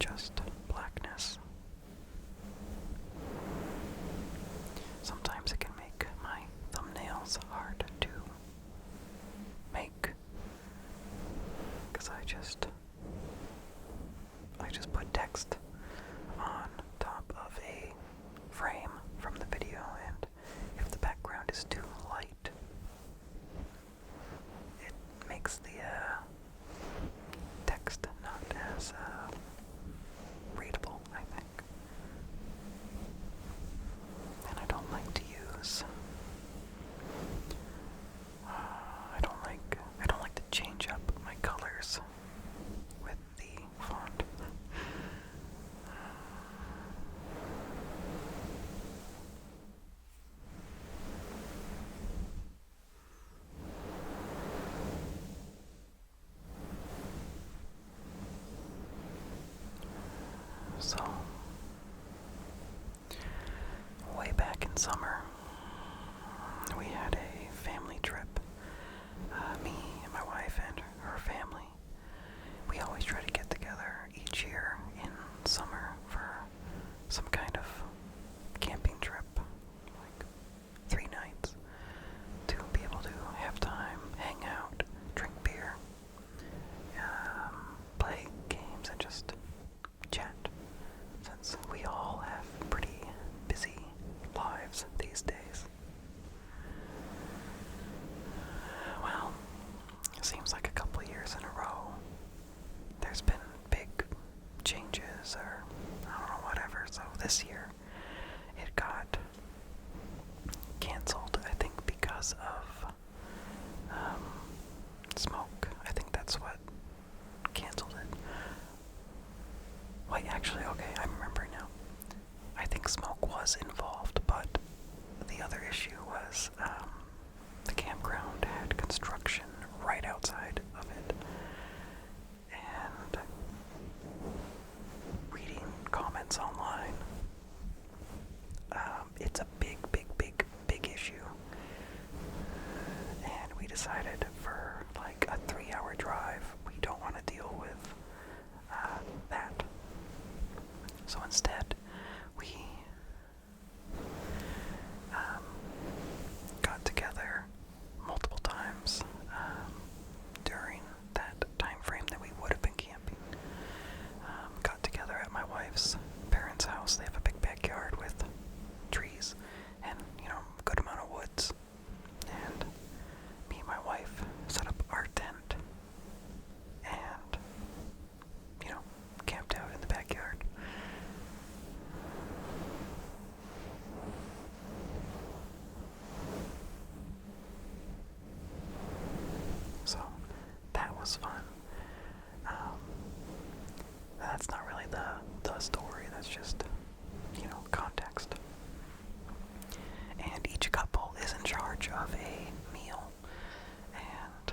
just blackness. Sometimes it can make my thumbnails hard to make, because I just put text on top of a frame from the video, and if the background is too light, it makes the text not as readable, I think. And I don't like to use I don't like to change up my colors with the font. So, way back in summer, we had a family trip. Me and my wife and her family. We always try to get together each year in summer for some kind of camping trip, like 3 nights, to be able to have time, hang out, drink beer, play games, and just chat, since we all have pretty busy lives these days. Well, it seems like a couple of years in a row there's been big changes, or I don't know, whatever. So this year it got canceled, I think, because of smoke. I think that's what canceled it. Wait, actually, okay, I'm remembering now. I think smoke was involved, but the other issue was the campground had construction right outside of it. And reading comments online, it's a big issue. And we decided for like a 3-hour drive, we don't want to deal with that. So instead, we got together multiple times during that time frame that we would have been camping. Got together at my wife's parents' house. They have a big backyard with trees and, a good amount of woods. And me and my wife set up our tent and, camped out in the backyard. So that was fun. That's not really the story, that's just, context. And each couple is in charge of a meal, and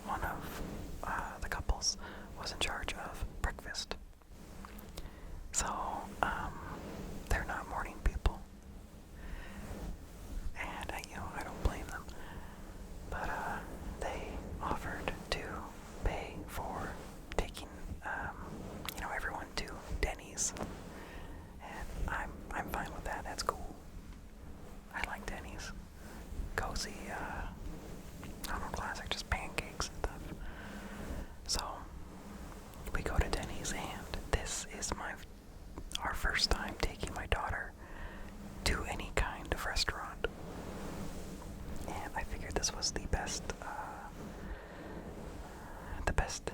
one of the couples was in charge of breakfast. So, they're not morning people, and I don't blame them, but they offered to pay for taking everyone to Denny's, and I'm fine with that. That's cool. I like Denny's. Cozy, I don't know, classic, just pancakes and stuff. So we go to Denny's, and this is our first time taking my daughter to any kind of restaurant. And I figured this was the best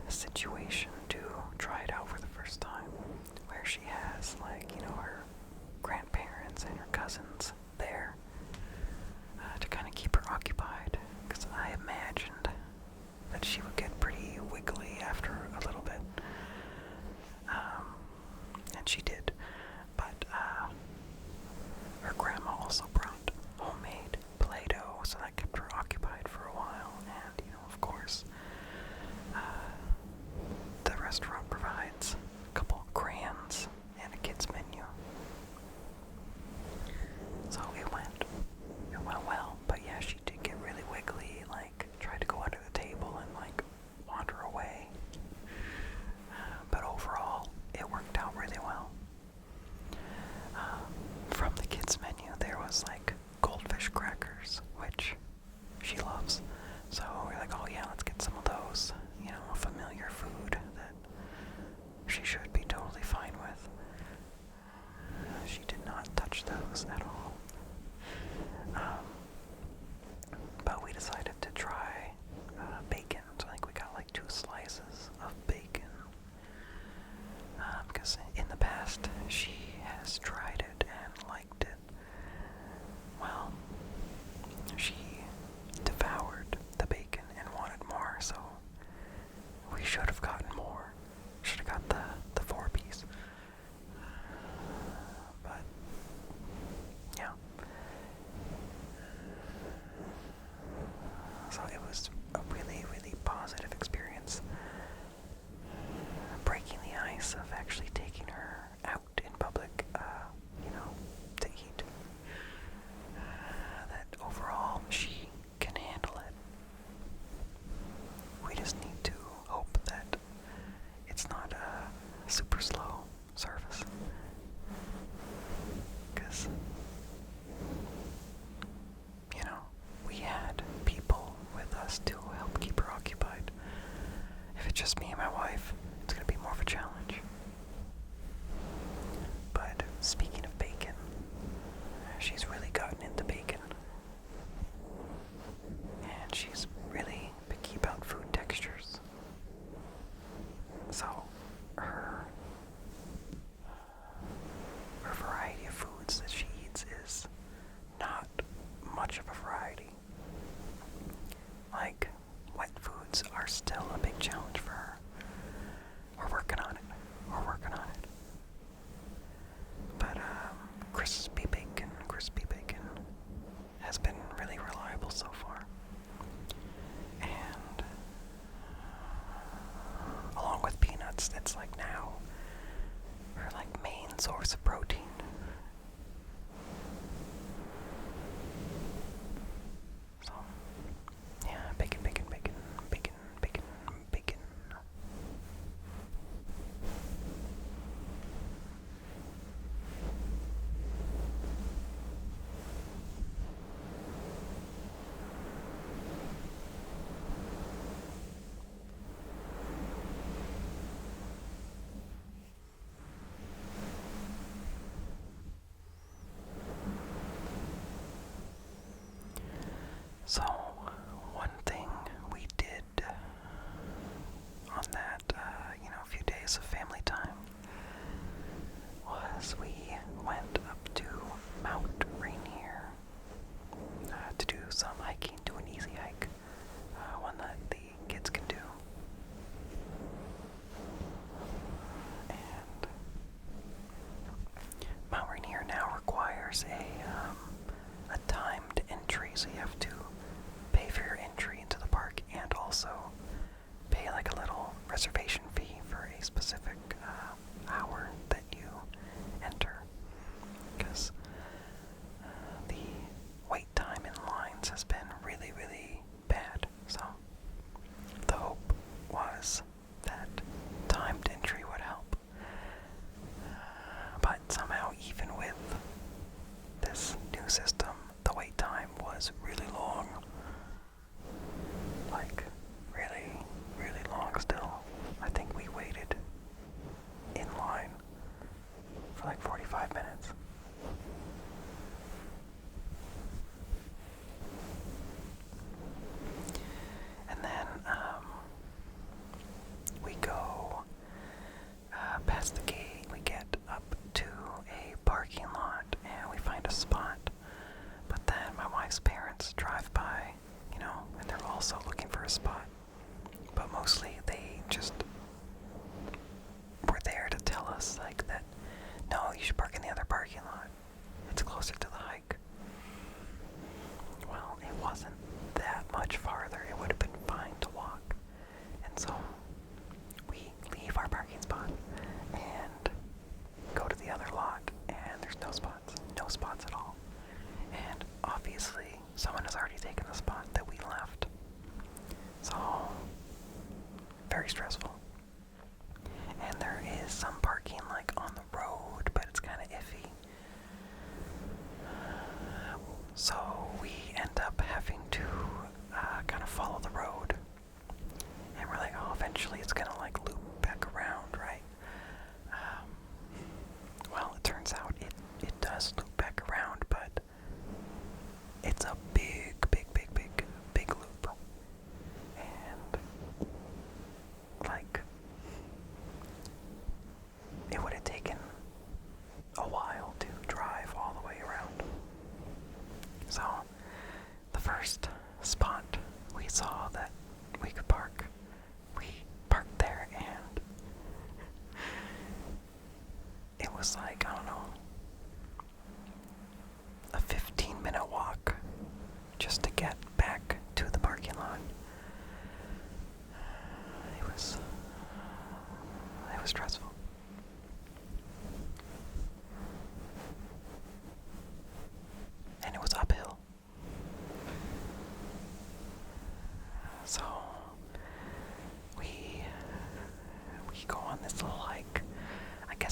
situation to try it out for the first time, where she has, her grandparents and her cousins there to kind of keep her occupied, because I imagined that she would get pretty wiggly after a little bit, and she did. But her grandma also brought homemade Play-Doh, so that kept her occupied for a while. And of course, the restaurant provides a couple of crayons and a kids menu. So it went well, but yeah, she did get really wiggly, tried to go under the table and wander away. But overall, last she has tried it and liked it, well, she devoured the bacon and wanted more, so we should have gotten more. Should have got the 4-piece. But, yeah. So it was a really, really positive experience. Breaking the ice of actually taking her out in public, to eat. That overall she can handle it. We just need to hope that it's not a super slow service. Because, we had people with us to help keep her occupied. If it's just me and my wife, it's going to be more of a challenge. But speaking of bacon, she's really gotten into bacon. And she's really picky about food textures. So her variety of foods that she eats is not much of a variety. Like, wet foods are still a big challenge for her. We're working on it. But crispy bacon has been really reliable so far. And along with peanuts, that's like now her main source of protein. So, yeah, bacon. So, one thing we did on that, a few days of family time was we went up to Mount Rainier to do some hiking, do an easy hike, one that the kids can do. And Mount Rainier now requires a timed entry, so you have to pay for your entry into the park and also pay a little reservation fee for a specific hour that you enter, because the wait time in lines has been really, really bad. So the hope was that timed entry would help, but somehow even with this new system, the wait time was really long. Really, really long still. I think we waited in line for 45 minutes. And then we go past the gate, we get up to a parking lot, and we find a spot. But then my wife's parents drive by, and they're also looking for a spot. But mostly they just were there to tell us, that, no, you should park in the other parking lot. It's closer to the hike. Well, it wasn't that much farther. It would have been fine to walk. And so we leave our parking spot and go to the other lot, and there's no spots. No spots at all. And obviously, someone has already taken the spot that we left. So, very stressful. And there is some parking on the road, but it's kind of iffy. So we end up having to kind of follow the road. And we're like, oh, eventually it's gonna loop back around, right? Well, it turns out it does loop back around, but it's a big loop. And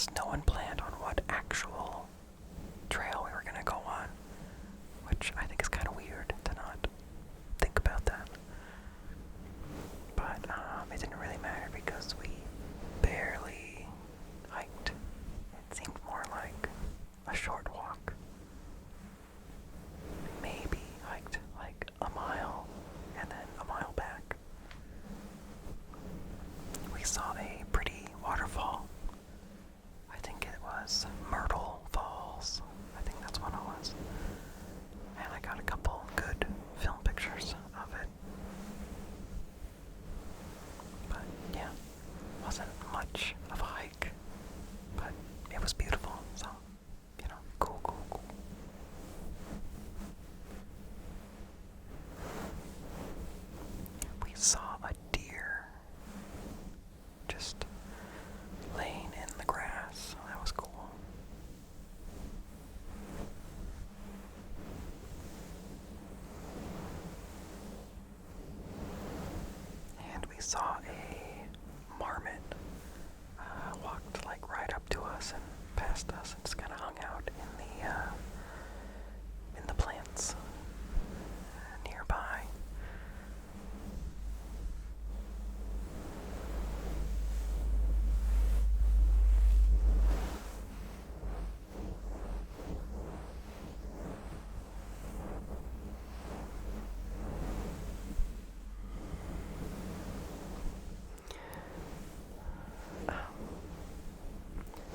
guess no one planned on what actual trail we were going to go on, which I think is kind of weird to not think about that. But it didn't really matter because we barely hiked. It seemed more like a short walk. Maybe hiked like a mile and then a mile back. We saw a pretty waterfall. I think it was Myrtle Falls. I think that's what it was. And I got a couple good film pictures of it. But yeah, wasn't much of a hike, but it was beautiful, so, cool. We saw a deer just laying in the grass. That was cool. And we saw a marmot walked like right up to us and past us and just kind of hung out in the plants nearby.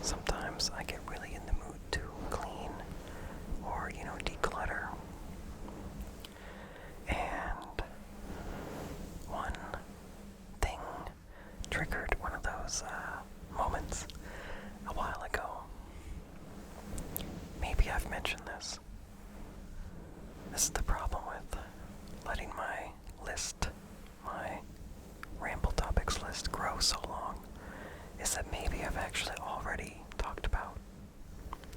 Sometimes I get really in the mood to clean or, declutter. And one thing triggered one of those moments a while ago. Maybe I've mentioned this. This is the problem with letting my Ramble topics list grow so long, is that maybe I've actually already talked about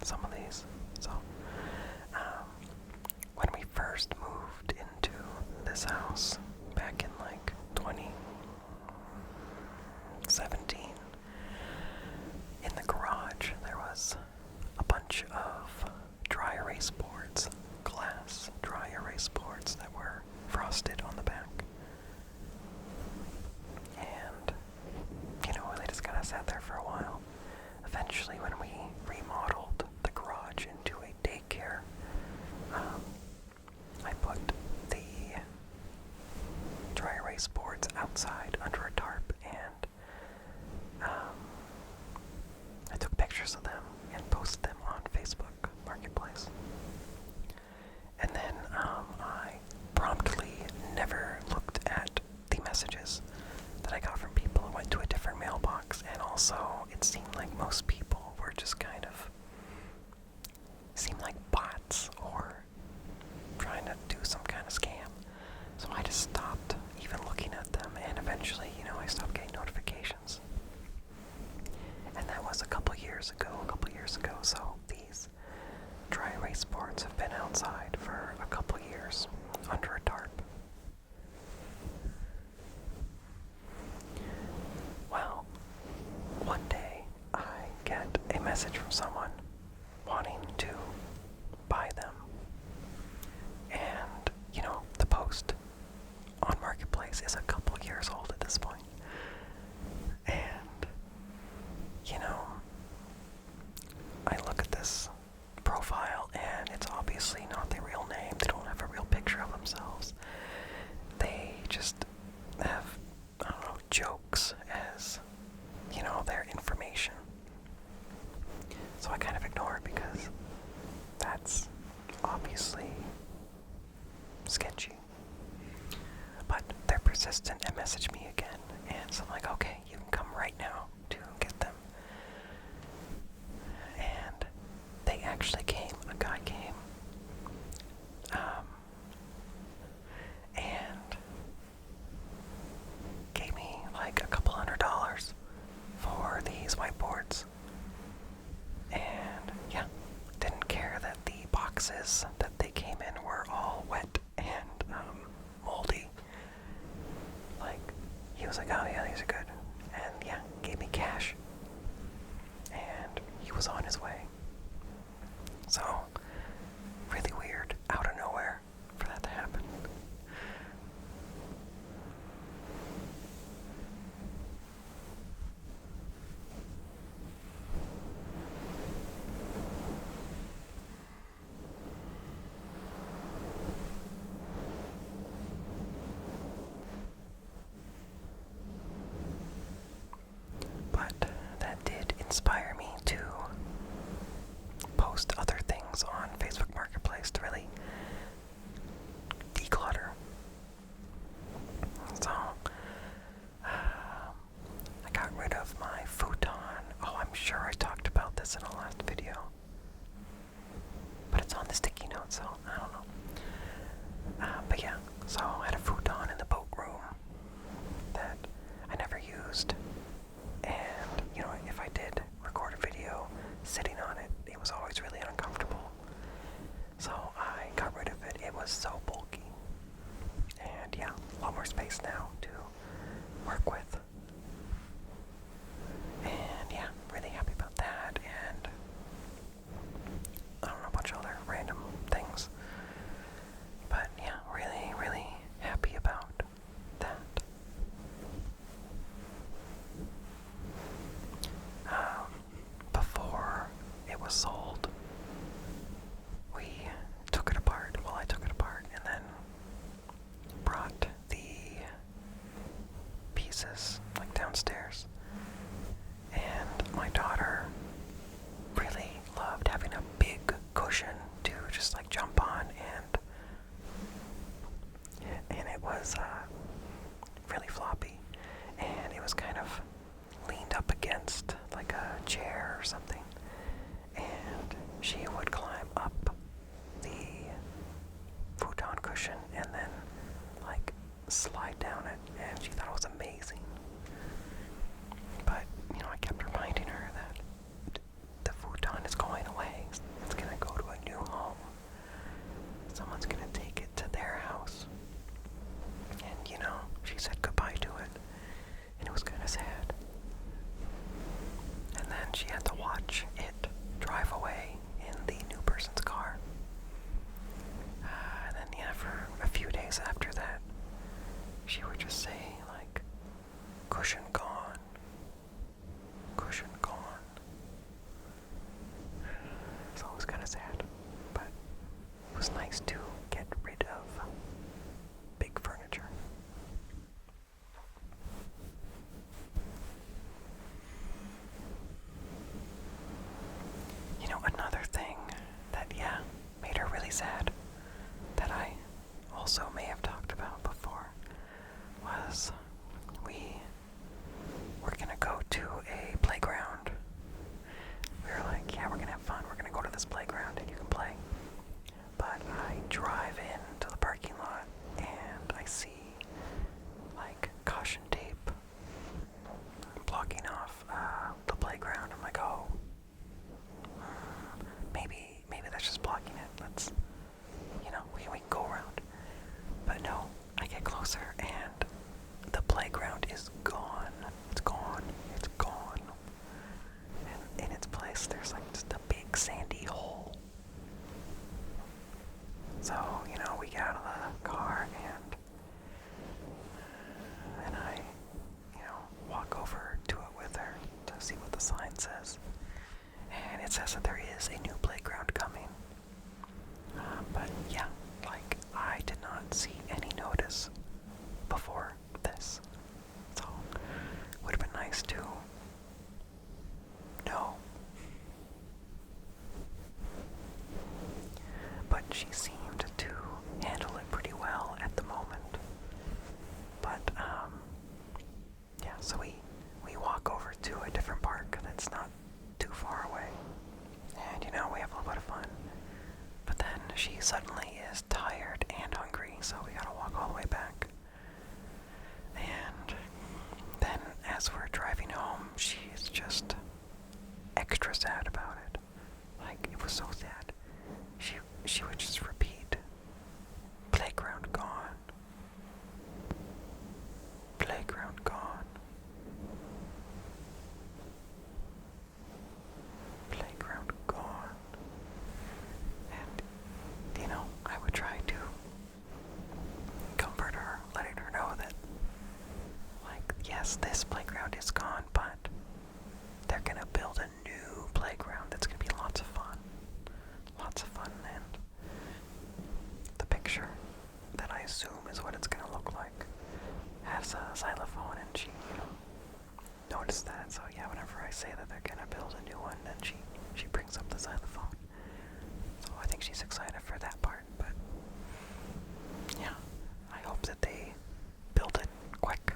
some of these. So, when we first moved into this house back in like 2017, in the garage there was a bunch of dry erase boards, glass dry erase boards that were frosted on the back. And, they just kind of sat there for a while. Eventually, when we remodeled the garage into a daycare, I put the dry erase boards outside under a tarp, and I took pictures of them and posted them on Facebook Marketplace. And then I promptly never looked at the messages that I got from people. It went to a different mailbox, and also it seemed like most people were just kind of seemed like bots or trying to do some kind of scam. So I just stopped even looking at them, and eventually, I stopped getting notifications. And that was a couple years ago, so these dry erase boards have been outside for a couple years under a tarp. Well, one day I get a message from someone wanting to buy them. And, the post on Marketplace is a couple years old at this point. And, I look at this profile and it's obviously not their real name. They don't have a real picture of themselves. They just have, jokes as, their information. So I kind of ignore it because that's obviously sketchy. But they're persistent and message me again, and so I'm like, okay, you can come right now to get them. And they actually came, a guy came, and gave me like a couple $100 for these whiteboards. And yeah, didn't care that the boxes that they came in were all wet and moldy. Like, he was like, oh yeah, these are good. And yeah, gave me cash. And was on his way. So, really weird, out of nowhere, for that to happen. But that did inspire me to post other things on Facebook Marketplace to really declutter. So, I got rid of my futon. Oh, I'm sure I talked about this in the last video. But it's on the sticky note, so I don't know. But yeah, so I had a futon in the boat room that I never used. And, you know, if I did record a video sitting on it, it was always really uncomfortable. So I got rid of it. It was so bulky. And yeah, a lot more space now to work with. And yeah, really happy about that. And I don't know, a bunch of other random things. But yeah, really, really happy about that. Before it was sold, we took it apart. Well, I took it apart and then brought the pieces like downstairs. And my daughter really loved having a big cushion to just like jump on, and it was really floppy, and it was kind of leaned up against like a chair or something, and she would climb up the futon cushion and then like slide down it, and she thought it was amazing. But you know, I kept reminding her that the futon is going away. It's gonna go to a new home. Someone's gonna take it to their house. And you know, she said goodbye to it, and it was kind of sad. And then she had to watch it drive away in the new person's car. And then yeah, for a few days after that, she would just say like, cushion gone, cushion gone. So it was kind of sad, but it was nice to get rid of big furniture. You know, another thing that, yeah, made her really sad, that I also may have talked about before, was we were gonna go to a playground. We were like, yeah, we're gonna have fun. We're gonna go to this playground and you can play. But I drive into the parking lot and I see like caution tape blocking off the playground. I'm like, oh, maybe that's just blocking it. Let's, you know, we can go around. But no, I get closer and the playground is gone. It's gone. It's gone. And in its place, there's like just a big sandy hole. So, you know, we get out of the car and I, you know, walk over to it with her to see what the sign says. And it says that there is a new playground coming. But yeah, like, I did not see any notice before this. So, it would have been nice to know. But she seemed to handle it pretty well at the moment. But, yeah, so we walk over to a different park that's not too far away. And, you know, we have a little bit of fun. But then she suddenly is tired and hungry, so we gotta walk all the way back. And then as we're driving home, she's just extra sad about it. Like, it was so sad. She would just repeat, playground gone. Playground gone. Playground noticed that. So yeah, whenever I say that they're gonna build a new one, then she brings up the xylophone. So I think she's excited for that part. But yeah, I hope that they build it quick.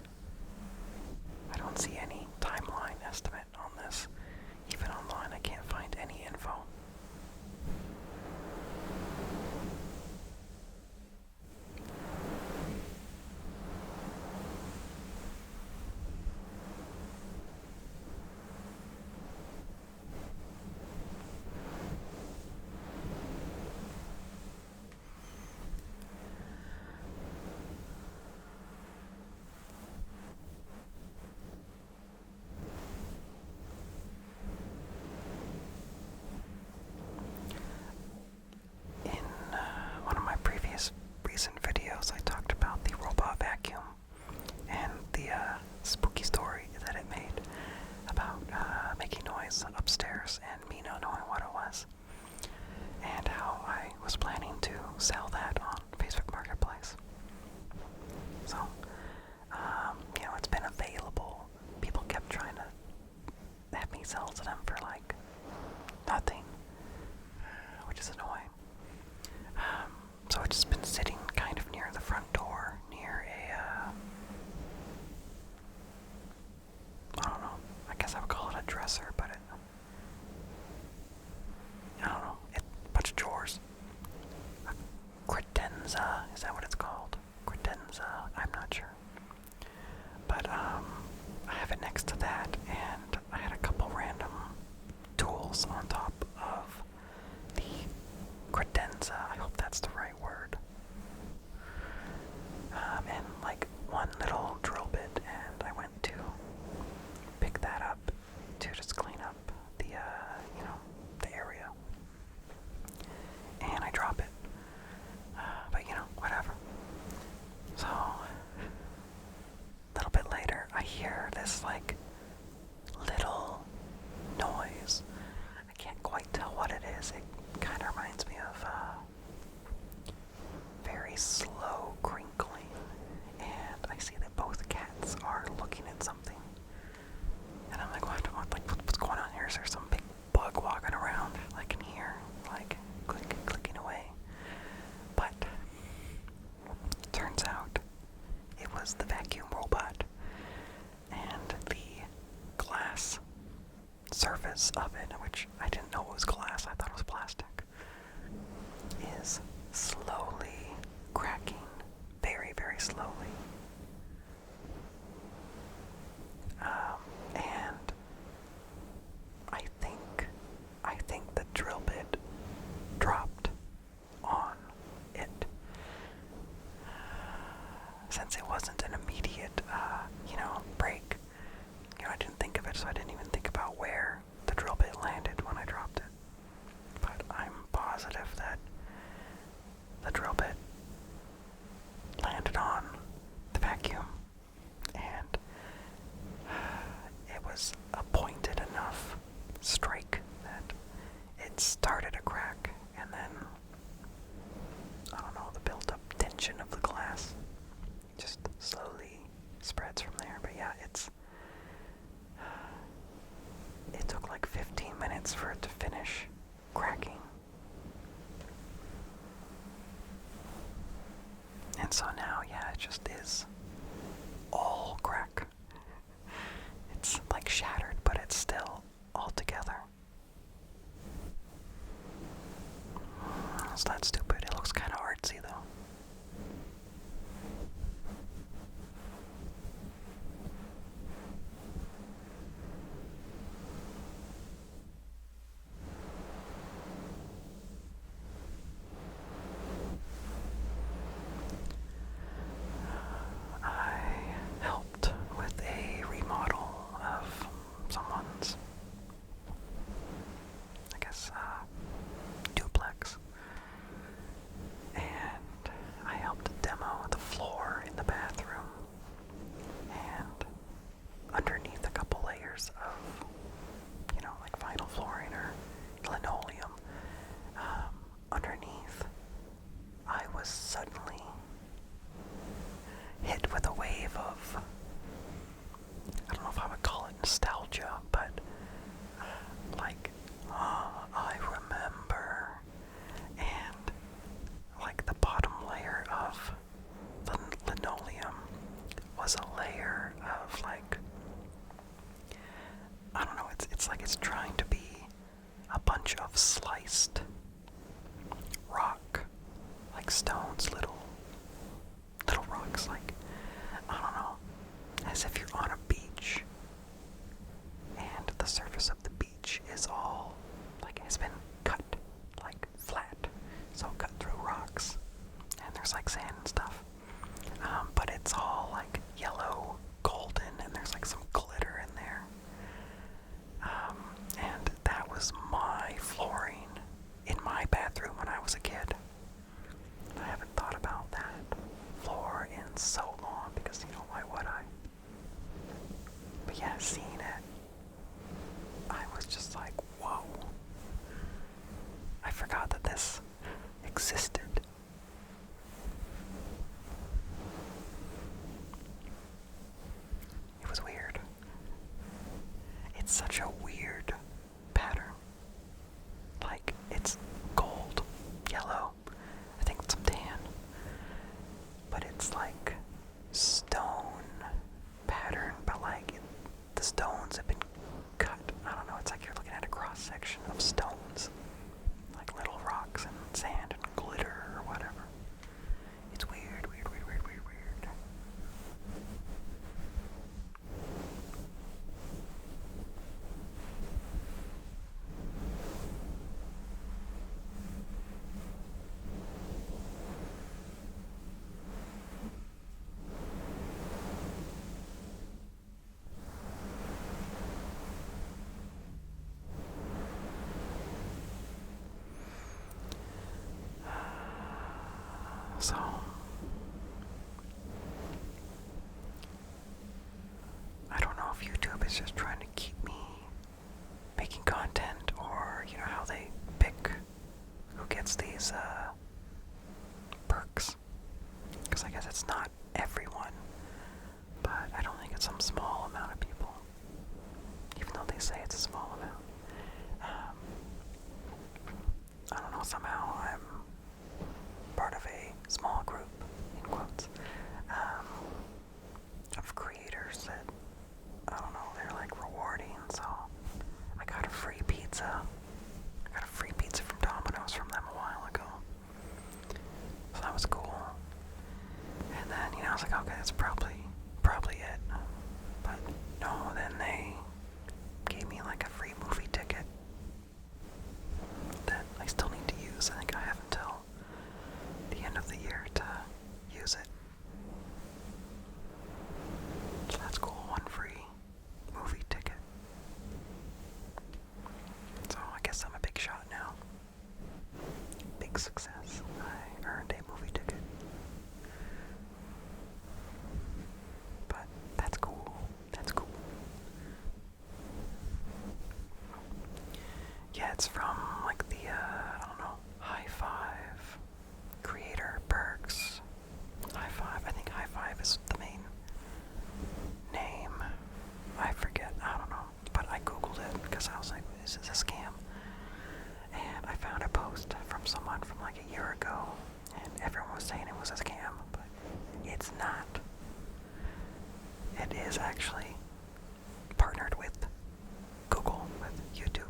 I don't see any timeline estimate on this. Even online, I can't find any info. One of my previous recent videos, I talked about the robot vacuum and the spooky story that it made about making noise upstairs and me not knowing what it was, and how I was planning to sell that on Facebook Marketplace. So, it's been available. People kept trying to have me sell to them for like nothing, which is annoying. So it's just been sitting kind of near the front door, near a, I don't know, I guess I would call it a dresser, but I don't know, a bunch of drawers. A credenza, is that what it's called? Credenza, I'm not sure. But, I have it next to that, and I had a couple random tools on top of the credenza. I hope that's the right word. And like one little drill bit, and I went to pick that up to just clean up the, the area. And I drop it. But whatever. So, a little bit later, I hear this like little noise. I can't quite tell what it is. It kind of reminds me of very slow crinkling, and I see that both cats are looking at something. And I'm like, what's going on here? Is there some big bug walking around, like in here, like clicking away? But turns out it was the vacuum robot, and the glass surface of it, which I didn't know it was glass, I thought it was plastic, is slowly cracking, very, very slowly. And I think the drill bit dropped on it. Since it wasn't an immediate, break, I didn't think of it, so I didn't even think about where the drill bit landed when I dropped it. But I'm positive that the drill bit landed on the vacuum, and it was a pointed enough strike that it started a crack, and then, I don't know, the built-up tension of the glass just slowly spreads from there. But yeah, it took like 15 minutes for it to finish cracking. And so now, yeah, it just is all crack. It's like shattered, but it's still all together. It's not stupid. It looks kind of artsy, though. it's like it's trying to be a bunch of sliced rock, like stones, little rocks, like, I don't know, as if you're on a beach, and the surface of the beach is all, like, has been cut, like, flat, so cut through rocks, and there's, like, sand and stuff, but it's all, like, yellow, golden, and there's, like, some glitter in there, and that was my flooring in my bathroom when I was a kid. I haven't thought about that floor in so long, because, you know, why would I? But yeah, seeing it, I was just like, whoa. I forgot that this existed. It was weird. It's such a weird pattern. Like, it's gold, yellow, I think some tan, but it's like stone pattern, but like the stones have been cut. I don't know, it's like you're looking at a cross section of stones, like little rocks and sand and glitter or whatever. It's weird, weird, weird, weird, weird, weird. So, I don't know if YouTube is just trying to keep me making content, or, you know, how they pick who gets these perks. Because I guess it's not everyone, but I don't think it's some small amount of people, even though they say it's a small amount. I don't know, somehow I'm part of a small group, in quotes, of creators that, I don't know, they're like rewarding, so I got a free pizza. I got a free pizza from Domino's from them a while ago. So that was cool. And then, you know, I was like, okay, that's probably it. But no, then they gave me like a free movie ticket that I still need to use. I think I have until the end of the year to use it. So that's cool, one free movie ticket. So I guess I'm a big shot now. Big success. I earned a movie ticket. But that's cool. That's cool. Yeah, it's from like the, I don't know, High Five creator perks. High Five, I think High Five is the main name. I forget, I don't know. But I googled it because I was like, is this a scam? And I found a post from someone from like a year ago, and everyone was saying it was a scam, but it's not. It is actually partnered with Google, with YouTube.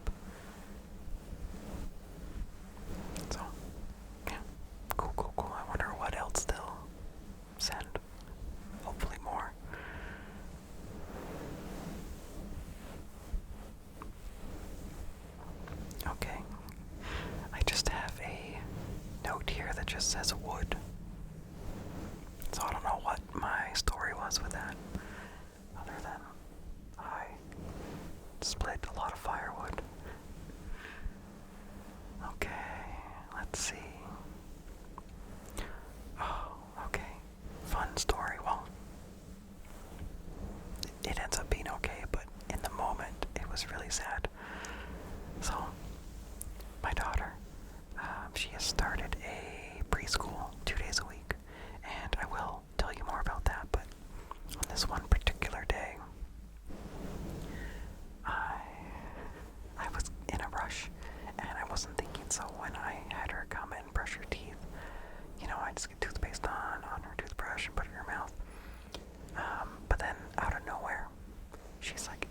So, yeah, cool, cool, cool. I wonder what else they'll send. Hopefully more. Okay, I just have a note here that just says wood. So I don't know what my story was with that, other than I split a lot of firewood. Okay, let's see. Oh, okay. Fun story. Well, it ends up being okay, but in the moment, it was really sad. So, my daughter, she has started a preschool 2 days a week, and I will tell you more about that, but on this one particular day, I was in a rush, and I wasn't thinking, so when I had her come and brush her teeth, you know, I just get toothpaste on her toothbrush and put it in her mouth, but then out of nowhere, she's like,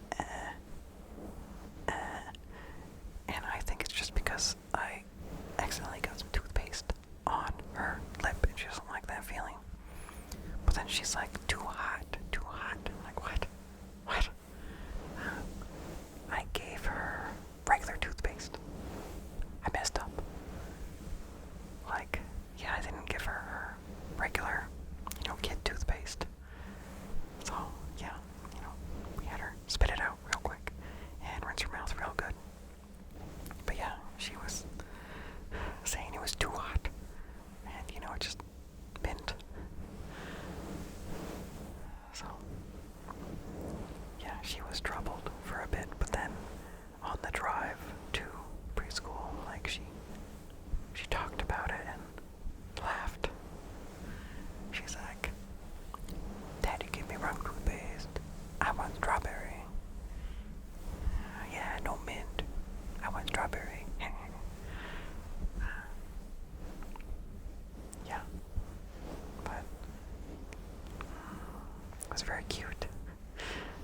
are very cute.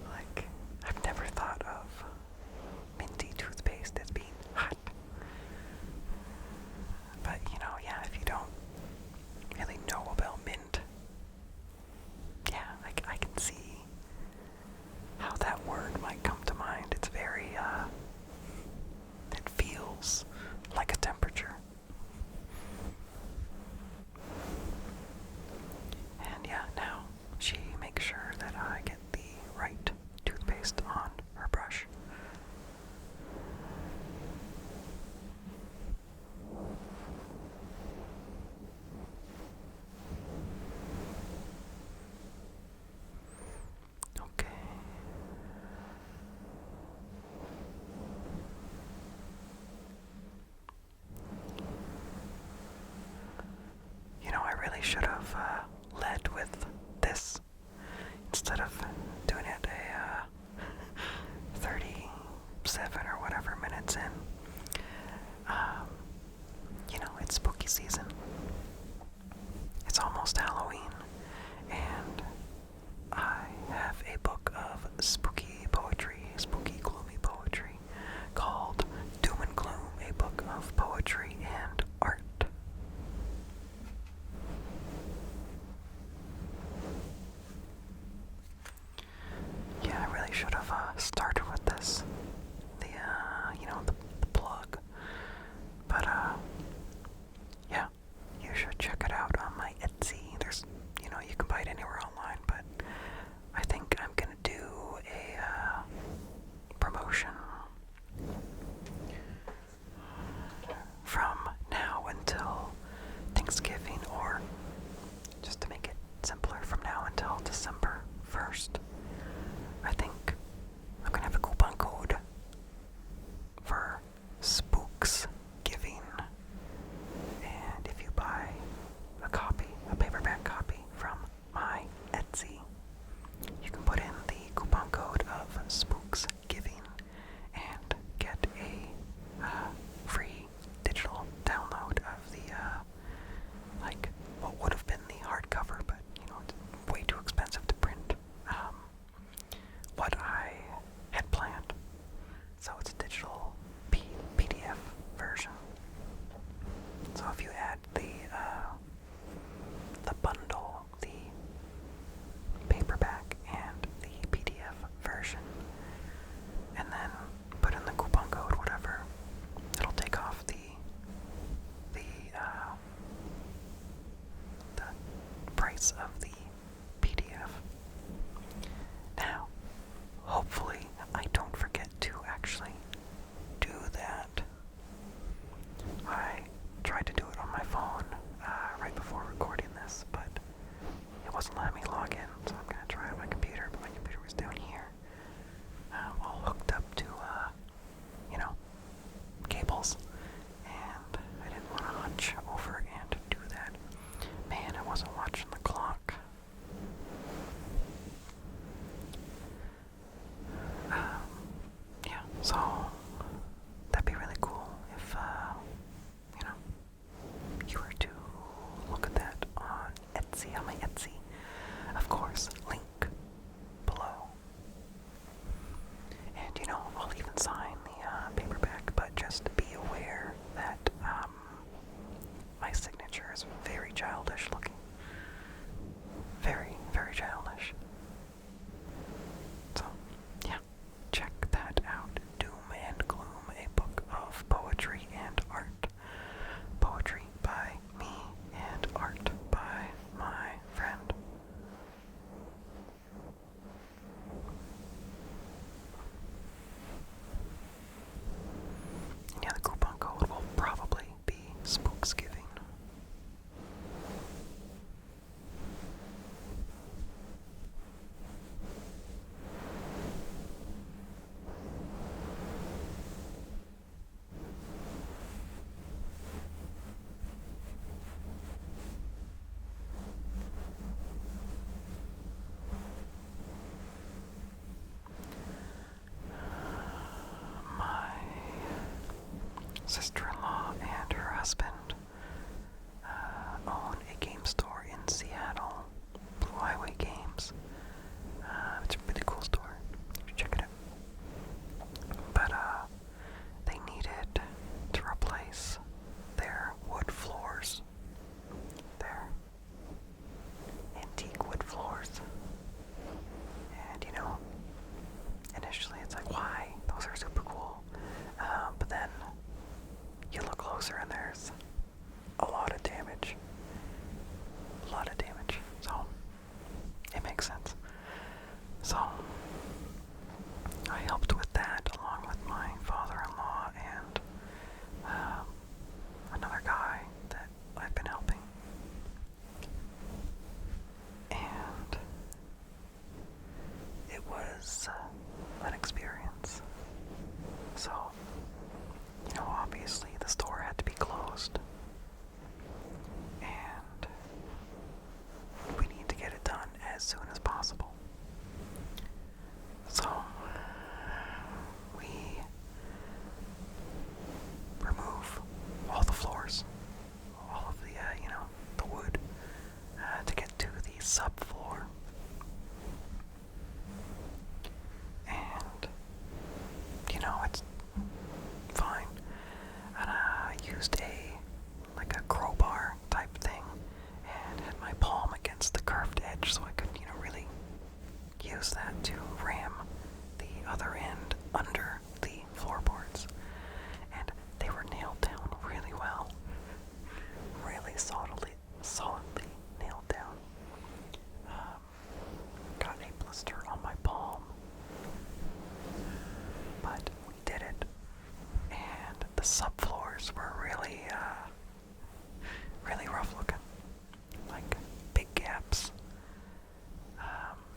Like, I've never thought of minty toothpaste as being hot. But, yeah, if you don't really know about mint, yeah, I can see how that word might come to mind. It's very, it feels like a temperature. And yeah, now she makes sure that I get the right toothpaste on her brush. Okay. I really should have led with this instead of doing it a 37 or whatever minutes in. It's spooky season. It's almost Halloween, and I have a book of spooky poetry, spooky gloomy poetry, called Doom and Gloom, a book of poetry and art. Yeah, I really should have started with this, the plug, but yeah, you should check it out on my Etsy. There's, you can buy it anywhere online, but I think I'm gonna do a promotion from now until Thanksgiving, or just to make it simpler, from now until December 1st. I think I'm gonna have a coupon code for Spooks Giving, and if you buy a paperback copy from my Etsy, you can put in the coupon code of Spooks Giving and get a free digital download of the what would have been the hardcover, but it's way too expensive to print. What I had planned. So it's a digital PDF version. So if you add the bundle, the paperback and the PDF version, and then put in the coupon code, whatever, it'll take off the price of the PDF. Now, hopefully, I don't forget to actually do that. I tried to do it on my phone right before recording this, but it wasn't letting me log in, so I'm going to try on my computer, but my computer was down here, all hooked up to, cables, and I didn't want to hunch over and do that. Man, I wasn't watching the clock. Yeah, so that'd be really cool if, you were to look at that on Etsy, on my Etsy. Of course, link below. And, I'll even sign the paperback, but just be aware that my signature is very childish looking. Very, very childish. So, yeah, check that out. Doom and Gloom, a book of poetry and art. Poetry by me and art by my friend. And yeah, the coupon code will probably be Spooksgiving. subfloors were really, really rough looking. Like big gaps.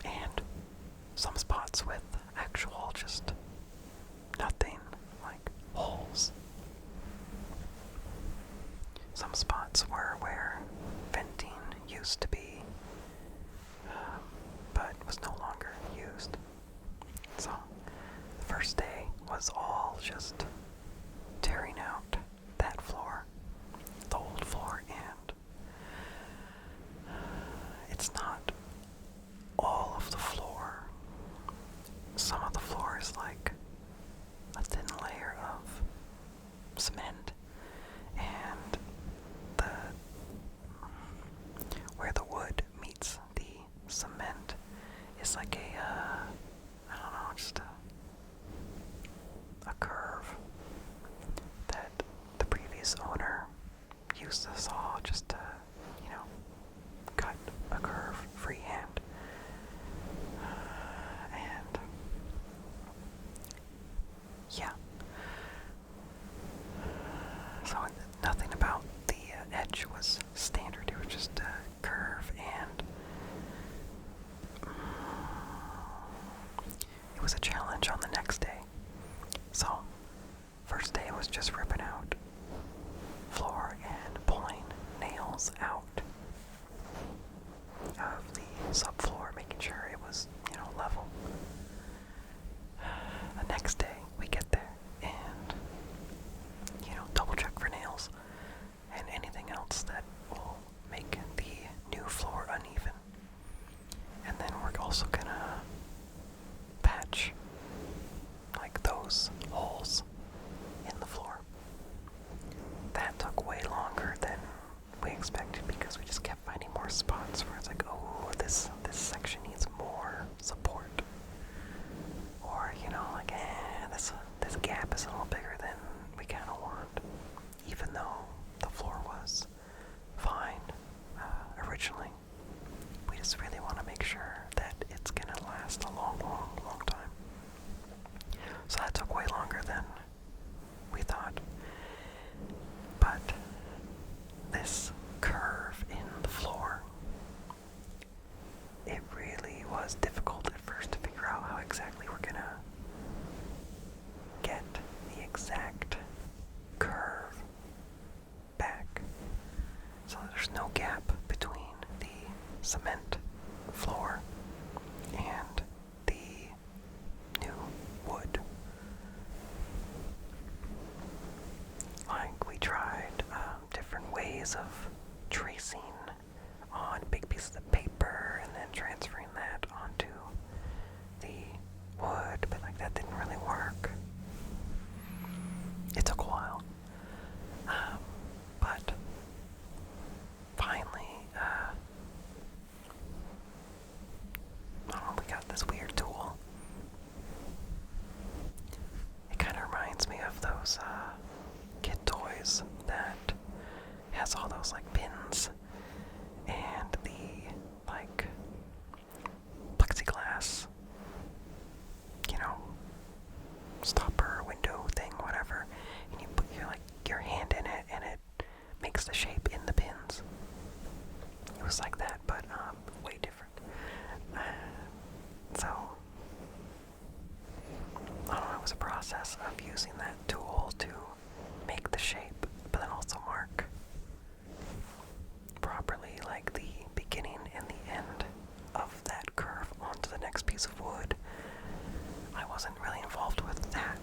And some spots with actual just nothing, like holes. Some spots were where venting used to be, but was no longer used. So the first day was all just tearing out that floor, the old floor, and it's not all of the floor. Some of the floor is like a thin layer of cement, and where the wood meets the cement is like I don't know, just a curve that the previous owner used the saw just to, cut a curve freehand. And yeah. So nothing about the edge was standard. It was just a curve, and it was a challenge on the next day. So first day was just ripping out floor and pulling nails out of the subfloor, making sure it was, level. The next day we get there and, double check for nails and anything else that will make the new floor uneven. And then we're also gonna patch like those holes in the floor. That took way longer than we expected because we just kept finding more spots where it's like, oh, this section needs more support. Or, like, this gap is a little bigger than we kind of want. Even though the floor was fine originally. We just really want to make sure that it's going to last a long, long, long time. So that took way longer than we thought. But this curve in the floor, it really was difficult at first to figure out how exactly we're going to get the exact curve back. So there's no gap between the cement floor and the new wood. Like, we tried different ways of tracing on big pieces of paper and then transferring that onto the wood, but like that didn't really work. It took a while. But finally, we got this weird tool. It kind of reminds me of those kid toys that has all those like pins and the like plexiglass, stopper, window thing, whatever, and you put your hand in it and it makes the shape in the pins. It was like that, but way different. So I don't know, it was a process of using that tool to make the shape, but then also mark properly like the beginning and the end of that curve onto the next piece of wood. I wasn't really involved with that.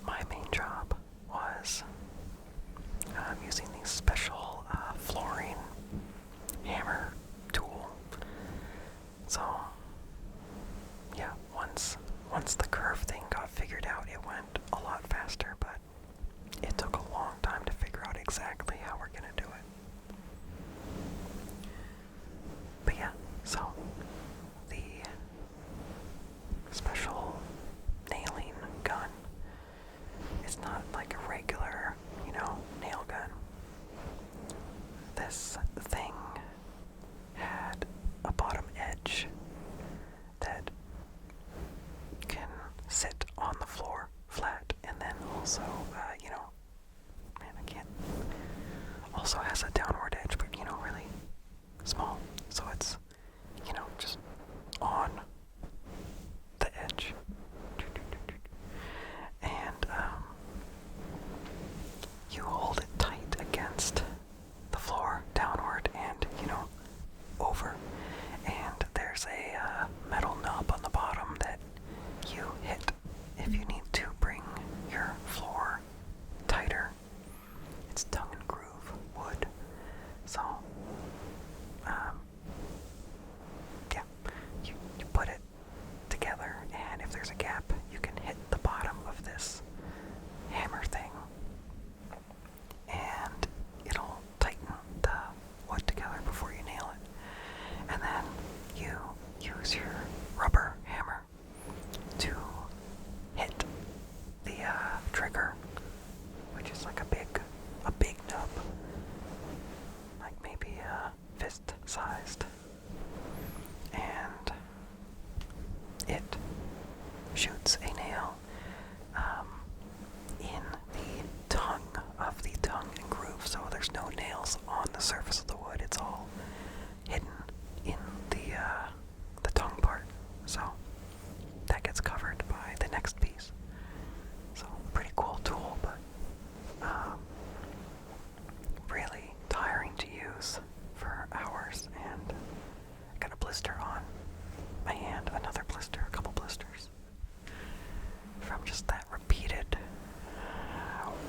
My main job was using the special flooring hammer tool. So yeah, once the curve thing got figured out, it went a lot faster, but it took a long time to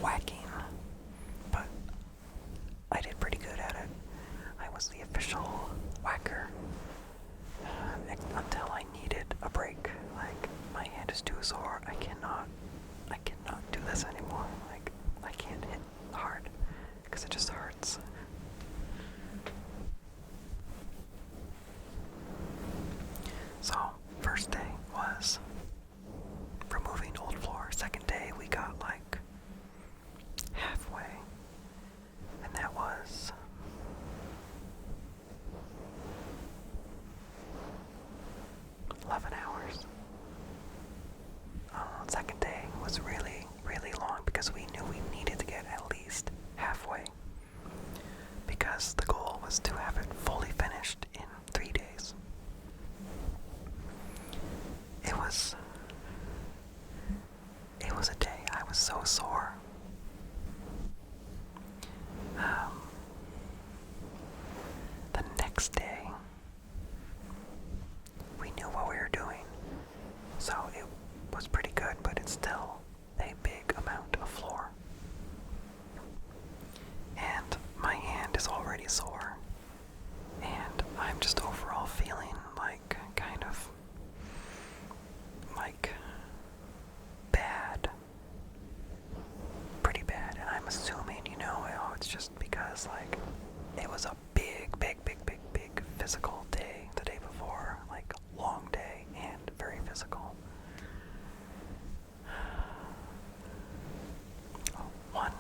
whacking, but I did pretty good at it. I was the official whacker until I needed a break. Like, my hand is too sore. I cannot do this anymore. Like, I can't hit hard because it just hurts. So, first day was removing old floor. Second day we got like halfway, and that was 11 hours. Second day was really, really long because we knew we needed to get at least halfway, because the goal was to have it fully finished in 3 days. It was a day. I was so sore. The next day, we knew what we were doing, so it was pretty good, but it's still a big amount of floor. And my hand is already sore, and I'm just overall feeling like kind of like bad, pretty bad. And I'm assuming, it's just because like it was a big physical day the day before, like long day and very physical. One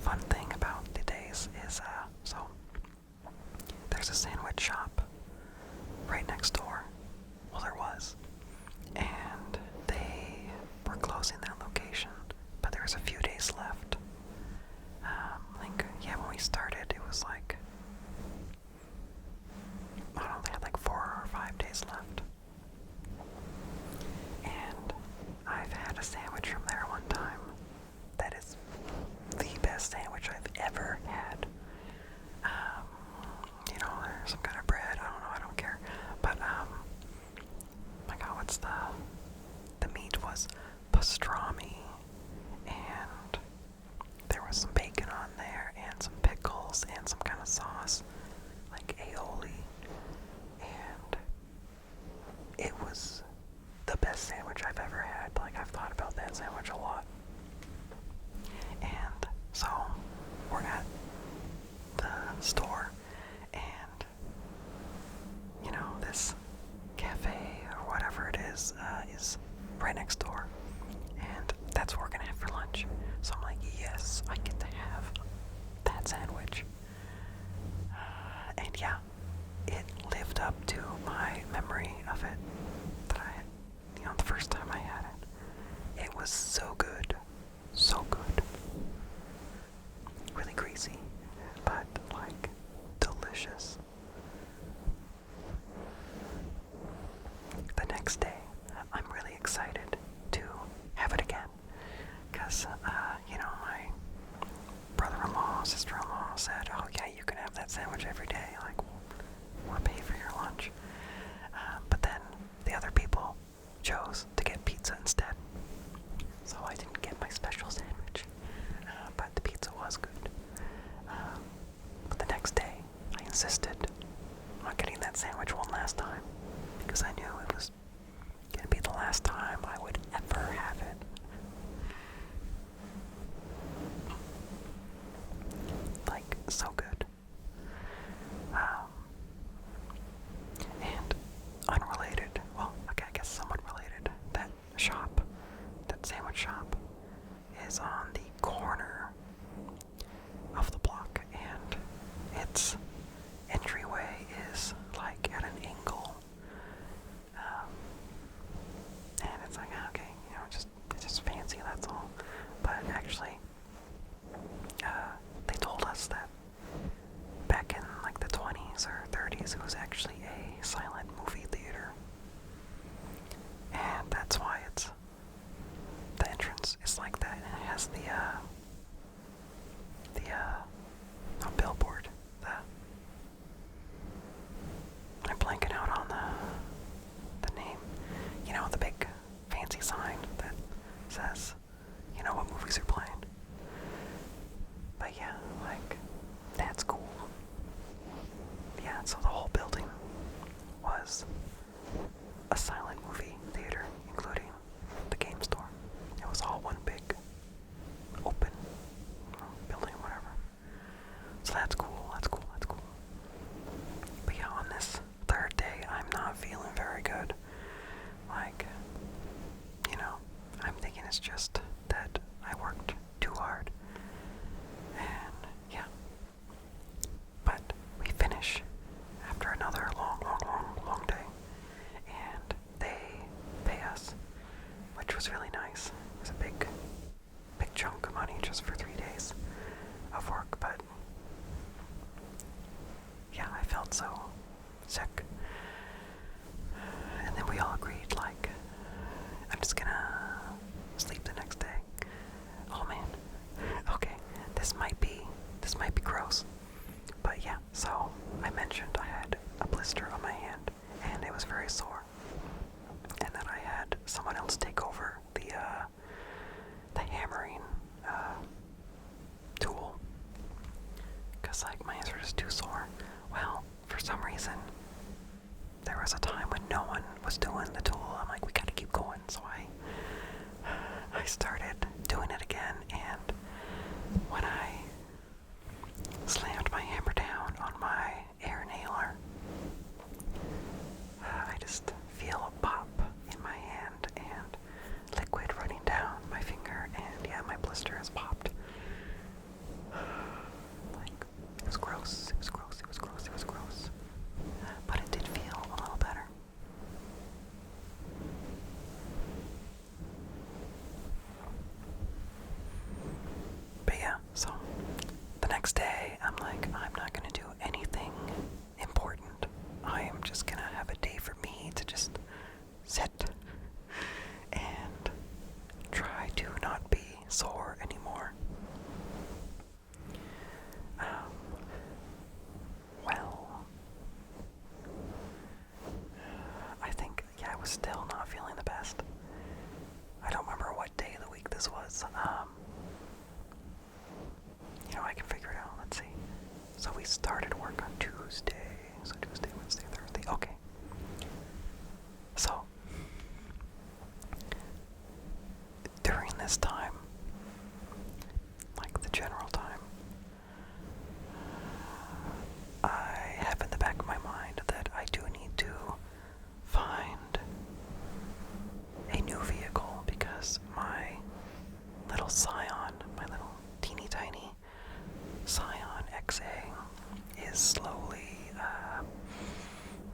fun thing about the days is so there's a sandwich shop right next door. Well, there was, and they were closing that location, but there was a few days left. When we started, it was like, I don't know, they had like 4 or 5 days left. And I've had a sandwich from there one time that is the best sandwich I've ever had. There's some kind of bread, I don't know, I don't care. But, my God, the meat was pastrami, and there was some bacon on there, and some pickles, and some kind of sauce, like aioli, and it was the best sandwich I've ever had. Like, I've thought about that sandwich a lot. And so, we're at the store, and, this cafe, or whatever it is right next door, and that's what we're gonna have for lunch. So I'm like, yes, I get to have that sandwich. And yeah, it lived up to my memory of it that I had, the first time I had it. It was so good. So good. Really greasy, but like delicious. The next day, I'm really excited to have it again, because, my brother-in-law, sister-in-law said, oh yeah, you can have that sandwich every day, like, we'll pay for your lunch. But then the other people chose to get pizza instead, so I didn't get my special sandwich, but the pizza was good. But the next day, I insisted on getting that sandwich one last time, because I knew it was going to be the last time I would ever have it. Like, so good. And unrelated, well, okay, I guess somewhat related, that sandwich shop, is on the corner of the block, and its entryway is like at an angle. And it's like, okay, it's just fancy, that's all. But actually, they told us that back in like the 20s or 30s, it was actually a silent movie theater. And that's why the entrance is like that, and it has the billboard, I'm blanking out on the name, the big fancy sign that says, what movies are It's just that I worked too hard. And yeah. But we finish after another long day. And they pay us, which was really nice. It was a big chunk of money just for 3 days of work, but yeah, I felt so sick. And then we all agreed, like, I'm just gonna sleep the next day. Oh man, okay, this might be gross. But yeah, so I mentioned I had a blister on my hand, and it was very sore. And then I had someone else take over the hammering tool, because like my hands were just too sore. Well, for some reason, there was a time when no one was doing the tool. I'm like, we gotta keep going. So I started doing it again, and when I slammed my hammer down on my air nailer, I just feel a pop in my hand and liquid running down my finger, and yeah, my blister has popped. Like, it was gross, it was gross, it was gross, it was gross. But it did feel a little better. But yeah, so the next day, I'm like, I'm not gonna do anything important. I am just gonna have a day for me to just sit and try to not be sore anymore. Well, I think, yeah, I was still not feeling the best. I don't remember what day of the week this was. I can figure it out. Let's see. So we started work on Tuesday. So Tuesday, Wednesday, Thursday. Okay. So, during this time, like the general time, I have in the back of my mind that I do need to find a new vehicle, because my little Scion, my little teeny tiny Scion XA, is slowly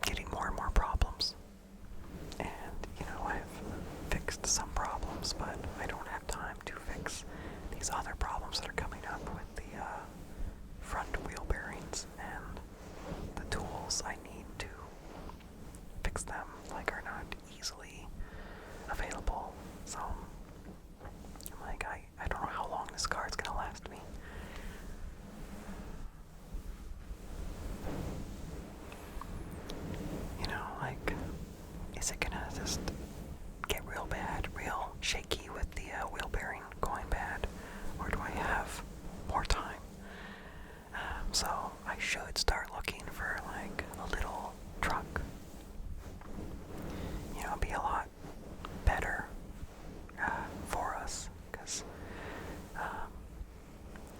getting more and more problems. And, I've fixed some problems, but I don't have time to fix these other problems that are coming up with the front wheel bearings, and the tools I need to fix them, like, are not easily available. So, I'm like, I don't know how long this car is gonna last me. Like, is it gonna just get real bad, real shaky with the wheel bearing going bad, or do I have more time? So I should start looking for like a little truck. Be a lot better for us, because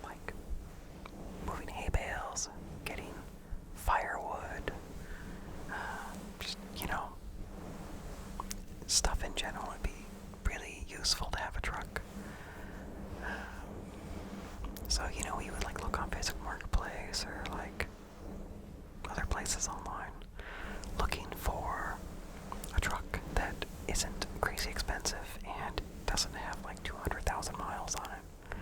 like moving hay bales, getting firewood, just, stuff in general would be really useful to have a truck. So, we would like look on Facebook Marketplace or like other places online, looking for a truck that isn't crazy expensive and doesn't have like 200,000 miles on it.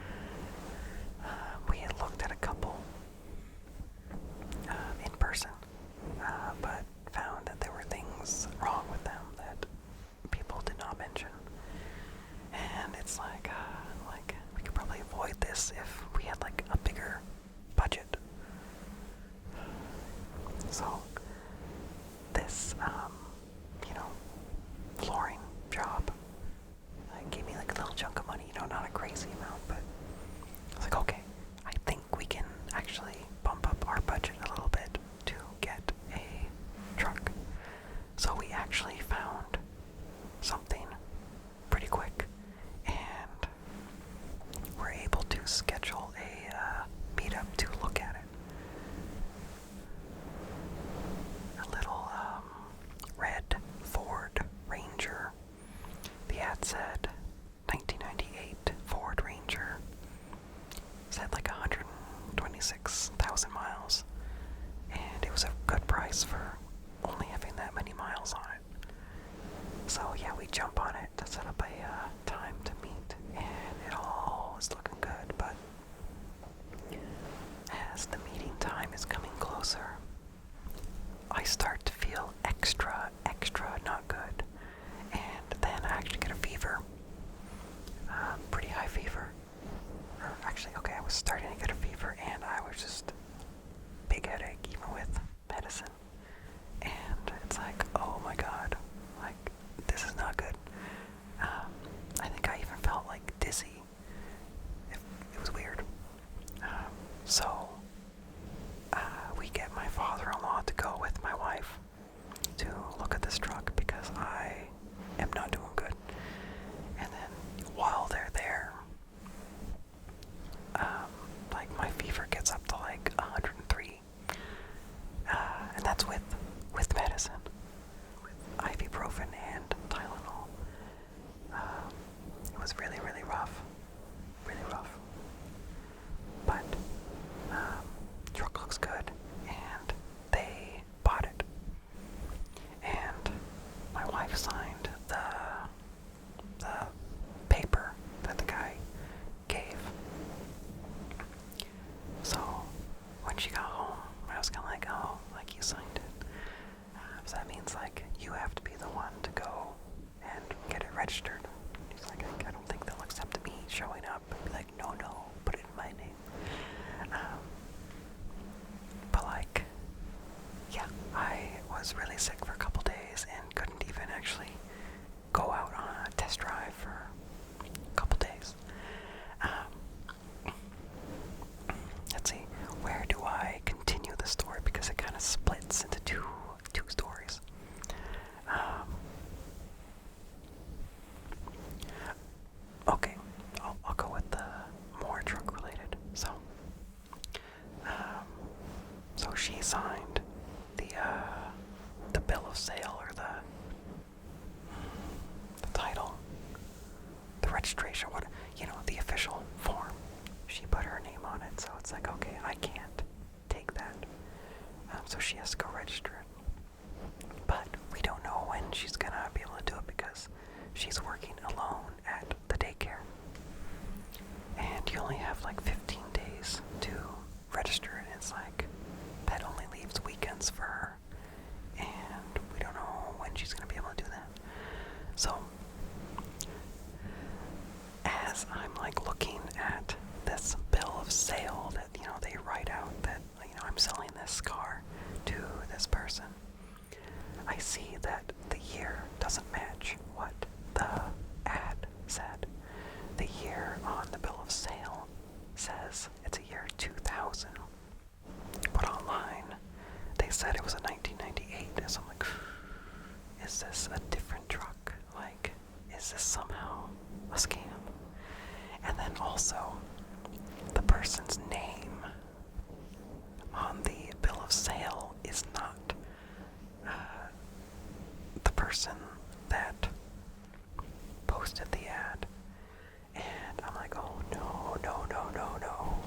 We had looked at a couple in person, but found that there were things wrong with them that people did not mention. And it's like we could probably avoid this if we had like a bigger budget. So this flooring job gave me like a little chunk of money, not a crazy amount, but I was like, okay, I think we can actually bump up our budget a little bit to get a truck. So we actually found something pretty quick, and we're able to schedule a meetup to look at it. was starting to get a fever, and I was just big headache even with medicine. And it's like, oh my god, like, this is not good. I think I even felt like dizzy. It was weird. So we get my father-in-law to go with my wife to look at this truck because I am not doing good. And then while they're there, like, my fever gets up to like 103, and that's with medicine, with ibuprofen and Tylenol. It was really, really rough, but truck looks good, and they bought it, and my wife signed the paper that the guy gave. So when she got home, I was kind of like, oh, like, you signed it. So that means, like, you have to be the one to go and get it registered. He's like, I don't think they'll accept me showing up and be like, no, put it in my name. But, like, yeah, I was really sick for a couple days and couldn't even actually go out on a test drive for a couple days. Let's see, where do I continue the story, because it kind of splits into two stories. Okay, I'll go with the more truck related. So she signed the bill of sale, or the title, the registration, the official form. She put her name on it, so it's like, okay, I can't take that. So she has to go register it. But we don't know when she's gonna be able to do it because she's working alone at the daycare. And you only have like 15 days to register it. It's like, that only leaves weekends for her. And we don't know when she's gonna be able to do that. So, as I'm like looking at this bill of sale that, they write out that, I'm selling this car to this person, I see that the year doesn't match what the ad said. The year on the bill of sale says it's a year 2000, but online they said it was a 1998. So I'm like, is this a different truck? Like, is this somehow a scam? And then also, the person's name on the bill of sale is not the person that posted the ad. And I'm like, oh no.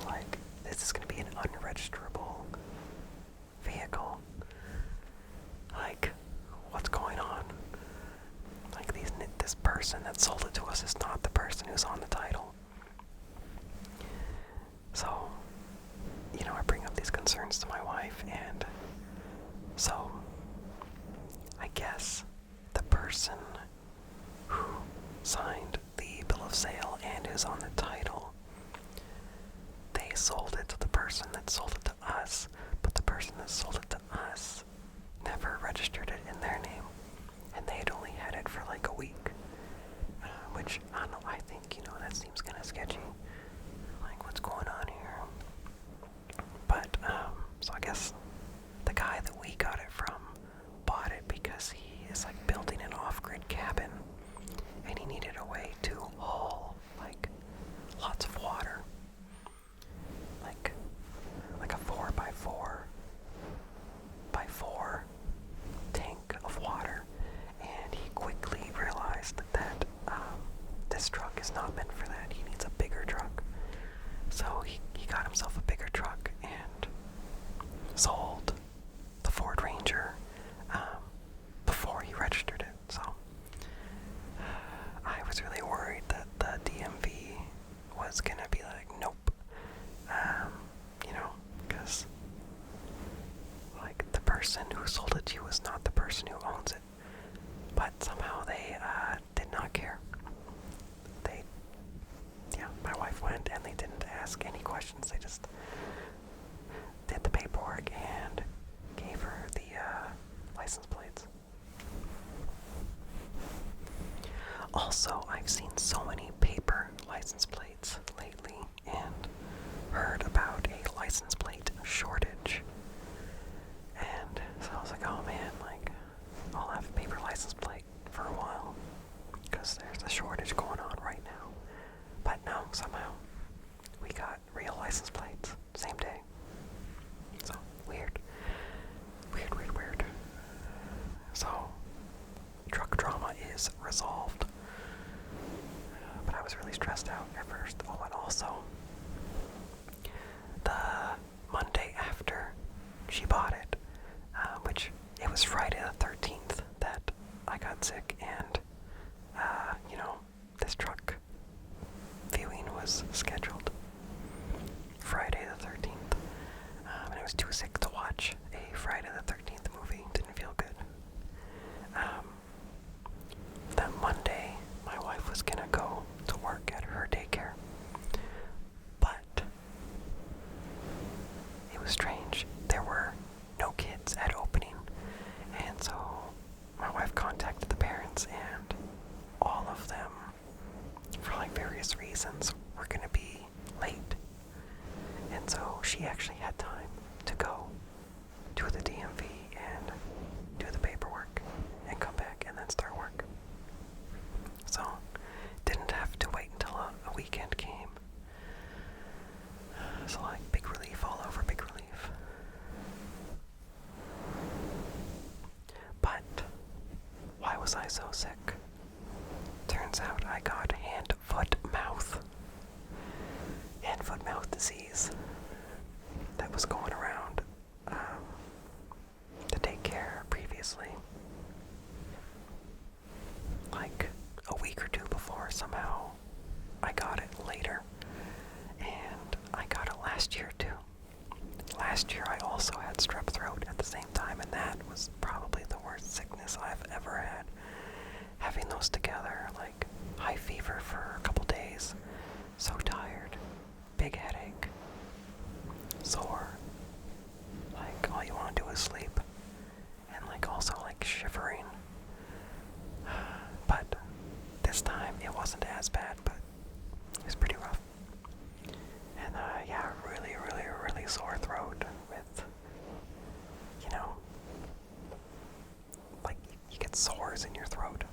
Like, this is going to be an unregisterable vehicle. Like, what's going on? Like, this person that sold it to us is not the person who's on the title. So, I bring up these concerns to my wife, and so I guess the person who signed the bill of sale and is on the title, they sold it to the person that sold it to us, but the person that sold it to us never registered it in their name, and they had only had it for like a week, which, I don't know, I think, that seems kind of sketchy. Like, what's going on here? But, so I guess the guy that we got it from bought it because he is like building an off-grid cabin, and he needed a way to haul like lots of water, like a 4x4 tank of water. And he quickly realized that this truck is not meant for that. He needs a bigger truck. So he got himself a bigger truck and sold the Ford Ranger before he registered it. So I was really worried that the DMV was gonna be like, nope, because like the person who sold it to you is not the person who owns it. But somehow they did not care. My wife went and they didn't ask ask any questions. They just did the paperwork and gave her the license plates. Also, I've seen so many paper license plates lately and heard about a license plate shortage. And so I was like, oh man, like, I'll have a paper license plate for a while because there's a shortage going on right now. But no, somehow we got real license plates same day. So weird. Weird. So truck drama is resolved. But I was really stressed out at first. Oh, and also the Monday after she bought it, which it was Friday the 13th that I got sick, and this truck viewing was scheduled Friday the 13th, and I was too sick to watch a Friday the 13th movie. Didn't feel good. That Monday, my wife was gonna go to work at her daycare, but it was strange. There were no kids at opening, and so my wife contacted the parents, and all of them, for like various reasons, were gonna be late. And so she actually had time to go to the DMV and do the paperwork and come back and then start work. So didn't have to wait until a weekend came. So like big relief all over big relief. But why was I so sick? Turns out I got hand, foot, mouth disease that was going around the daycare previously. Like a week or two before, somehow I got it later. And I got it last year too. Last year I also had strep throat at the same time, and that was probably the worst sickness I've ever had. Having those together, like high fever for a couple days, so tired, big headache, sore, like all you want to do is sleep, and like also like shivering. But this time it wasn't as bad, but it was pretty rough. And really sore throat with, like you get sores in your throat.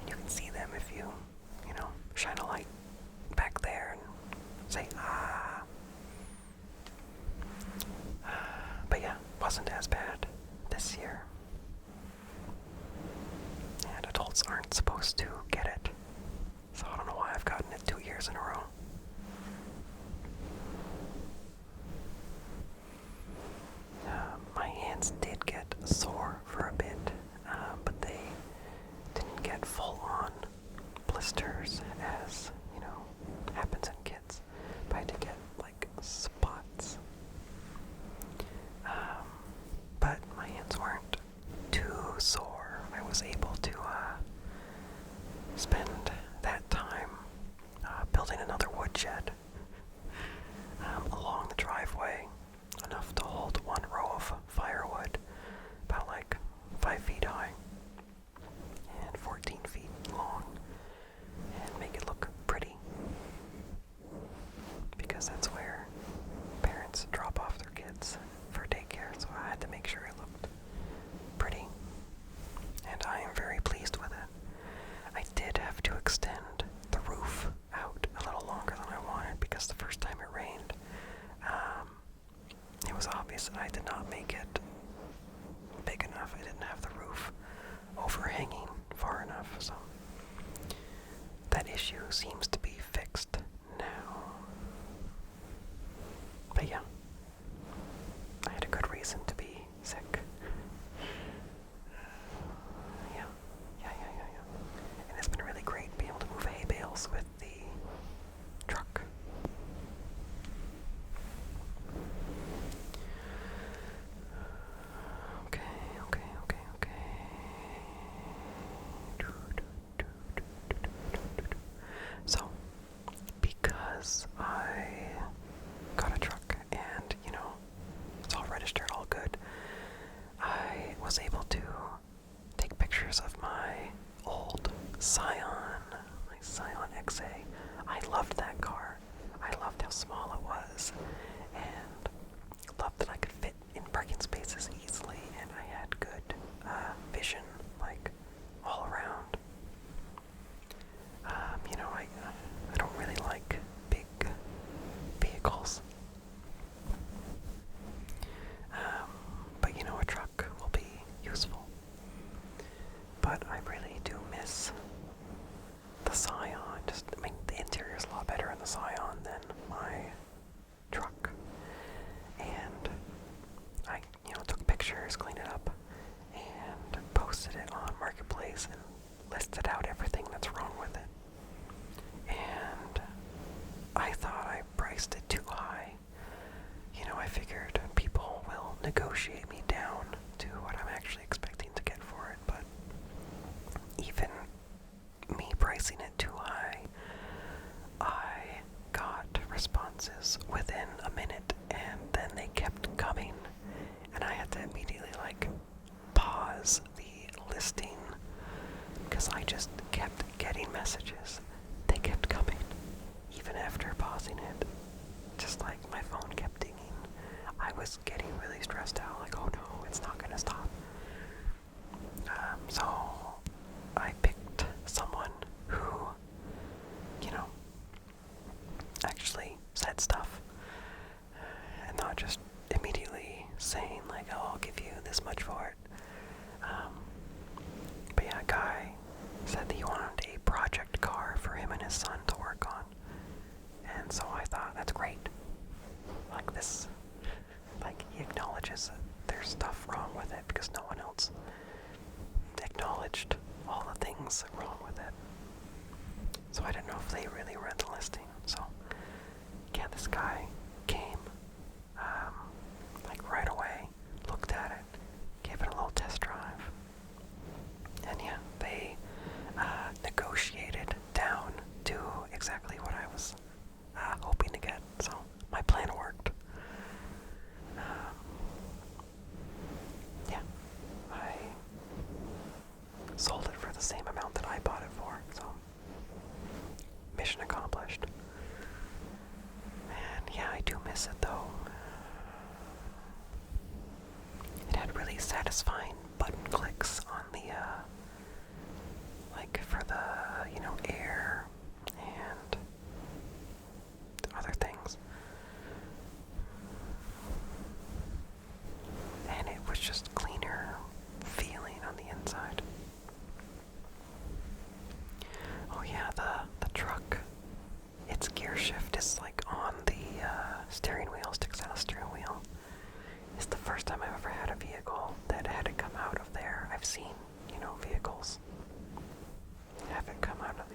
And you can see them if you shine a light back there and say, ah. But yeah, wasn't as bad this year. And adults aren't supposed to get it. So I don't know why I've gotten it 2 years in a row. My hands did get sore for a bit, but they didn't get full-on blisters as, happens in kids. But I did get, like, spots. But my hands weren't too sore. I was able to spend that time building another woodshed along the driveway, enough to hold one row of firewood, about like 5 feet high and 14 feet long, and make it look pretty, because that's where parents drop off their kids for daycare, so I had to make sure it looked pretty, and I am very pleased with it. I did have to extend the roof out a little longer than I wanted, because the first time it rained, it was obvious that I did not make it big enough. I didn't have the roof overhanging far enough, so that issue seems to be fixed now. But yeah, I had a good reason to be sick. Yeah. And it's been really great being able to move hay bales with the truck. Okay. So, because I I loved that car. I loved how small it was, and loved that I could fit in parking spaces easily, and I had good vision, like, all around. I don't really like big vehicles. But a truck will be useful. But I really do miss the Scion. The interior is a lot better in the Scion than my truck. And I, took pictures, cleaned it up, and posted it on Marketplace and listed out everything that's wrong with it. And I thought I priced it too high. I figured people will negotiate me down to what I'm actually expecting to get for it, but even me pricing it too high, I got responses within a minute, and then they kept coming, and I had to immediately, pause the listing, because I just kept getting messages. They kept coming, even after pausing it. Just my phone kept dinging. I was getting really stressed out, oh no, it's not gonna stop. So I picked someone who, actually said stuff, and not just immediately saying, oh, I'll give you this much for it. But yeah, a guy said that he wanted a project car for him and his son to work on. And so I thought, that's great. He acknowledges that there's stuff wrong with it because no one else acknowledged all the things wrong with it. So I didn't know if they really read the listing. So, yeah, this guy came, right away, looked at it, gave it a little test drive. And yeah, they negotiated down to exactly what I was hoping to get. So my plan worked. Yeah, I sold it for the same amount that I bought it for. So mission accomplished. And yeah, I do miss it though. It had really satisfying button clicks on the, for the, air and other things. And it was just cleaner feeling on the inside. Oh yeah, the truck, its gear shift is on the steering wheel, sticks out of the steering wheel. It's the first time I've ever had a vehicle that had to come out of there. I've seen, vehicles have it come out of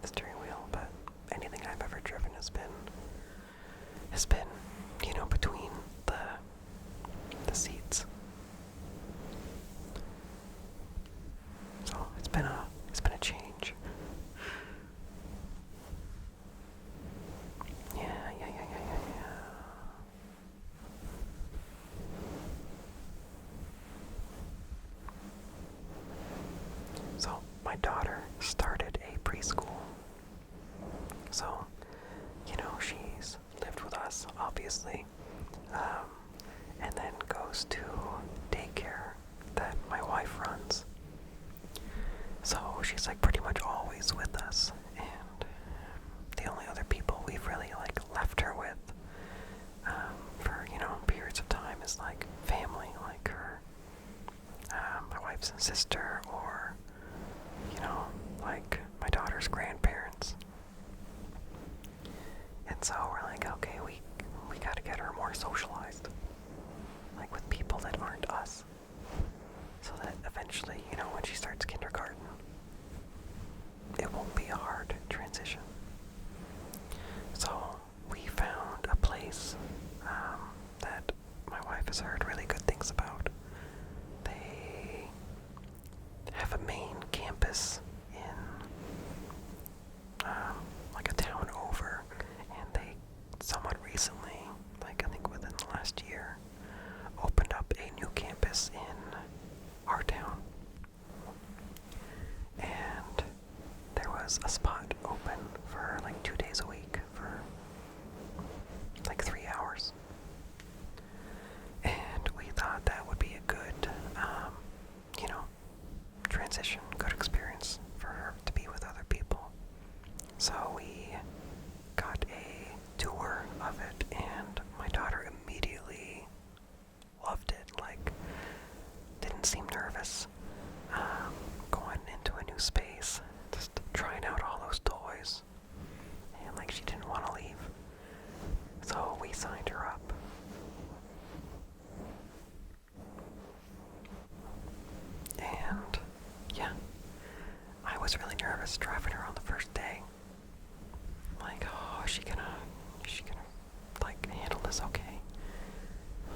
the steering wheel, but anything I've ever driven has been, between the seats. So it's been a change. Yeah. So my daughter started a preschool. So, she's lived with us, obviously, and then goes to daycare that my wife runs. So she's pretty much always with us, and the only other people we've really left her with for periods of time is family, her, my wife's sister, or my daughter's grandparents. And so we're okay, we gotta get her more socialized, with people that aren't us, so that eventually, when she starts kindergarten, it won't be a hard transition. So we found a place that my wife has heard really good things about. They have a main campus in a town over, and they somewhat recently, I think within the last year, opened up a new campus in our town. So we got a tour of it, and my daughter immediately loved it. Like, didn't seem nervous going into a new space, just trying out all those toys, and like she didn't want to leave. So we signed her up. And yeah, I was really nervous driving her on the first day. Like, oh, is she gonna like handle this okay?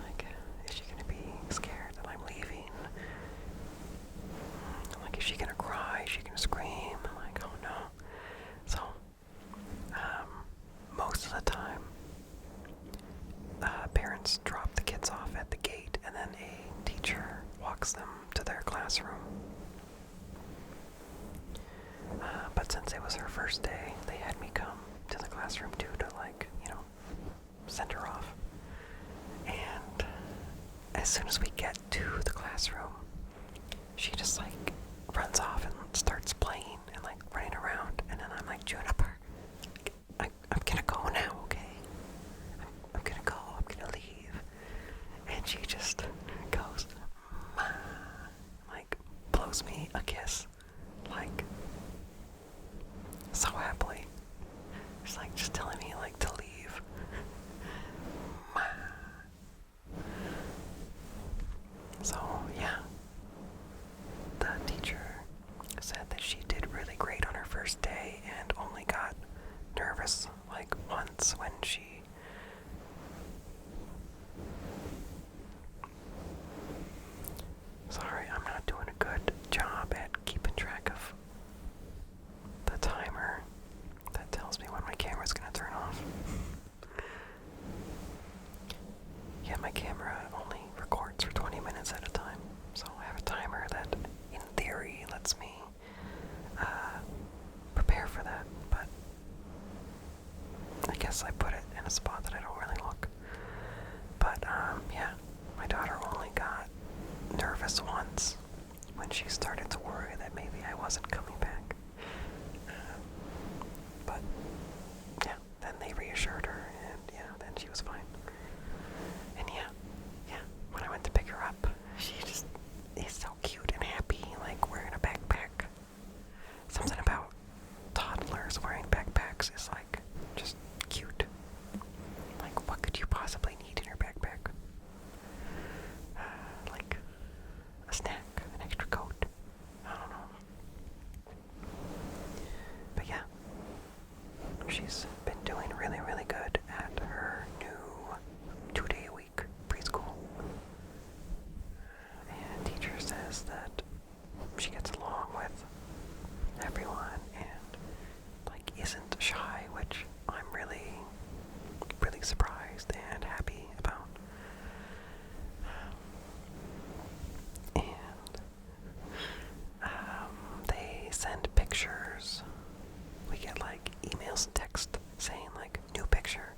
Like, is she gonna be scared that I'm leaving? Like, is she gonna cry? Is she gonna scream? I'm like, oh no. So, most of the time, parents drop the kids off at the gate, and then a teacher walks them to their classroom. But since it was her first day, they had me come to the classroom too to, like, send her off. And as soon as we get to the classroom, she just, like, runs off and starts playing and, like, running around. And then I'm like, Juniper, I'm gonna go now, okay? I'm gonna go, I'm gonna leave. And she just goes, Ma, like, blows me a kiss, like, so happily. She's like, just telling me, like, to leave. Ma. So, yeah. The teacher said that she did really great on her first day and only got nervous, like, once when she Sorry, I'm not doing a good job at keeping track of the timer that tells me when my camera's gonna turn off. Yeah, my camera only records for 20 minutes at a time, so I have a timer that, in theory, lets me prepare for that, but I guess I put it in a spot that I don't really look. But, yeah, my daughter only got nervous once when she started to worry that maybe I wasn't coming back. But yeah, then they reassured her, and yeah, then she was fine. And yeah, when I went to pick her up, she just is so cute and happy, like wearing a backpack. Something about toddlers wearing backpacks is like just cute. Like, what could you possibly need in your backpack? Like a snack, an extra coat. I don't know. But yeah, she's been doing really, really good at her new 2-day-a-week preschool. And teacher says that she gets along with everyone and, like, isn't shy, which I'm really, really surprised and happy about. And they send pictures. We get, like, emails and text saying, like, new picture.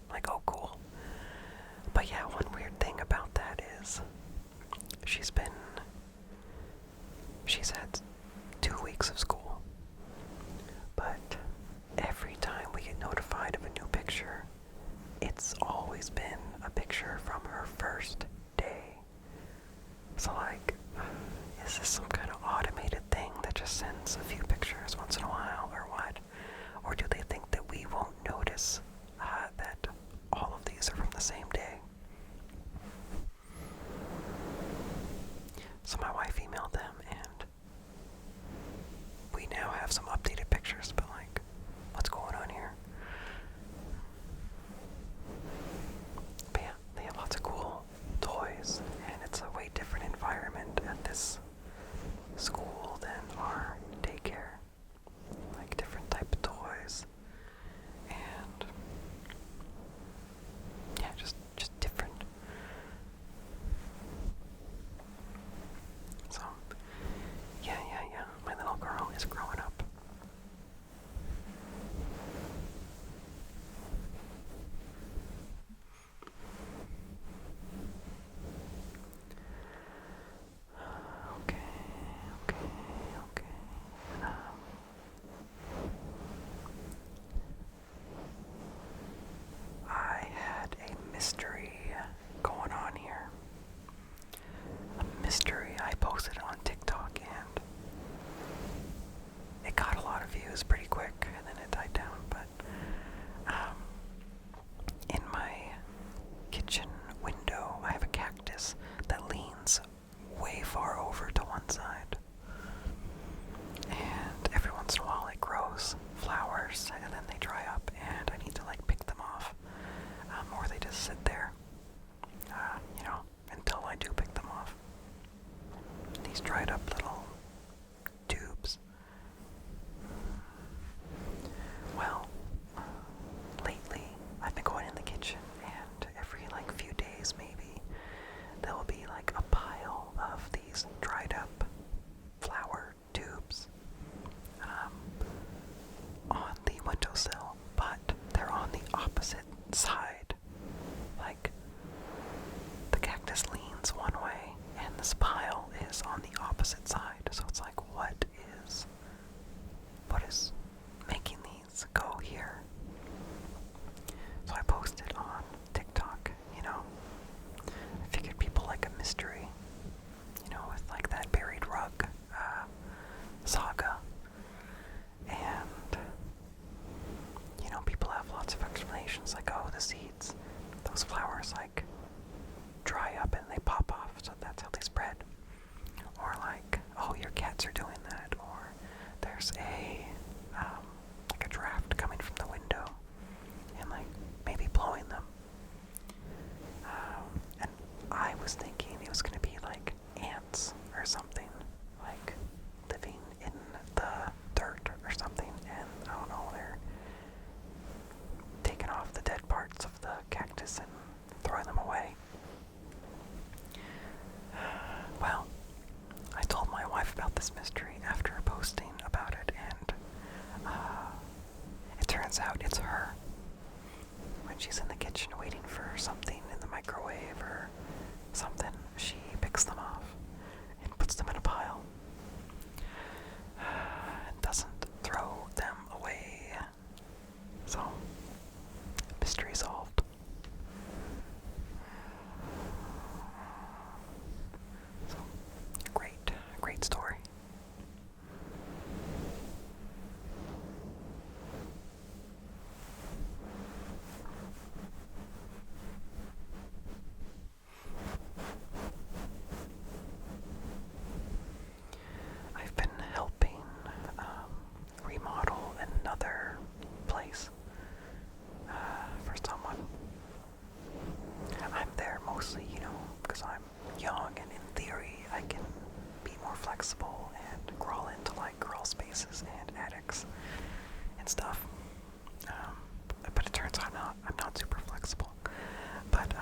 opposite side. So it's like, what is making these go here? So I posted on TikTok, I figured people like a mystery, with like that buried rug saga. And, people have lots of explanations, like, oh, the seeds, those flowers, like, dry up and they pop off, so that's how they spread. Or like, oh, your cats are doing that. Or there's like a draft coming from the window and like maybe blowing them. And I was thinking it was going to be like ants or something, like living in the dirt or something, and I don't know, they're taking off the dead parts of the cactus and throwing them away. Well, I told my wife about this mystery after posting about it, and it turns out it's her. When she's in the kitchen waiting for something in the microwave or something, she picks them off and puts them in a pile and doesn't throw them away. So, mystery solved. So, great story. I've been helping remodel another place for someone. I'm there mostly, because I'm young, and in theory I can be more flexible and crawl into like crawl spaces and attics and stuff. But it turns out I'm not super flexible. But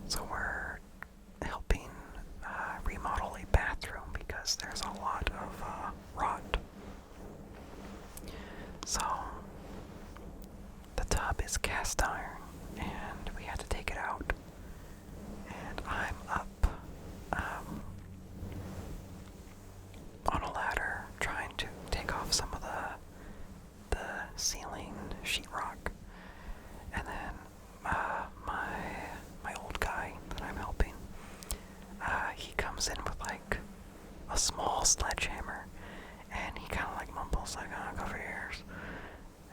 so we're helping remodel a bathroom because there's a lot of rot. So the tub is cast iron, and we had to take it out. And I'm up on a ladder trying to take off some of the ceiling sheetrock. And then my old guy that I'm helping, he comes in with like a small sledgehammer, and he kind of like mumbles like, "Oh, go for yours."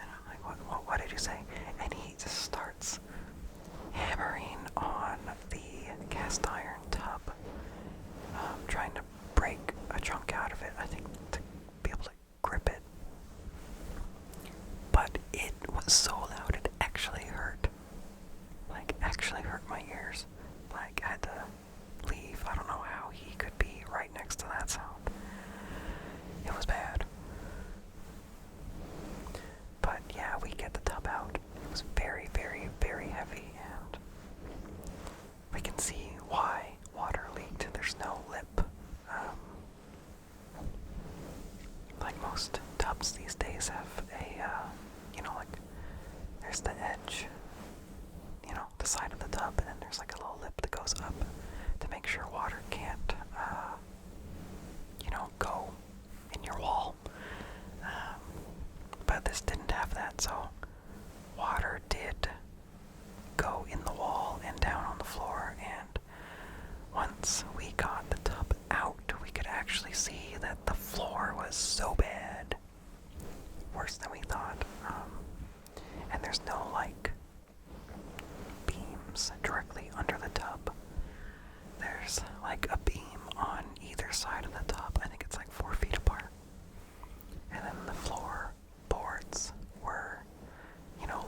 And I'm like, what did you say? And he just starts hammering on the cast iron tub, trying to break a chunk out of it, I think, to be able to grip it. But it was so loud, it actually hurt. Like, actually hurt my ears. Like, I had to leave. I don't know how he could be right next to that sound. It was bad. But yeah, we get the tub out. It was very, very, very heavy, and we can see why water leaked. There's no lip. Like most tubs these days have a, like, there's the edge, the side of the tub, and then there's like a little lip that goes up to make sure water can't, go in your wall. But this didn't have that, so water did go in the wall and down on the floor, and once we got the tub out, we could actually see that the floor was so bad. Worse than we thought. And there's no, like, beams directly under the tub. There's, like, a beam on either side of the tub. I think it's like 4 feet apart. And then the floor boards were,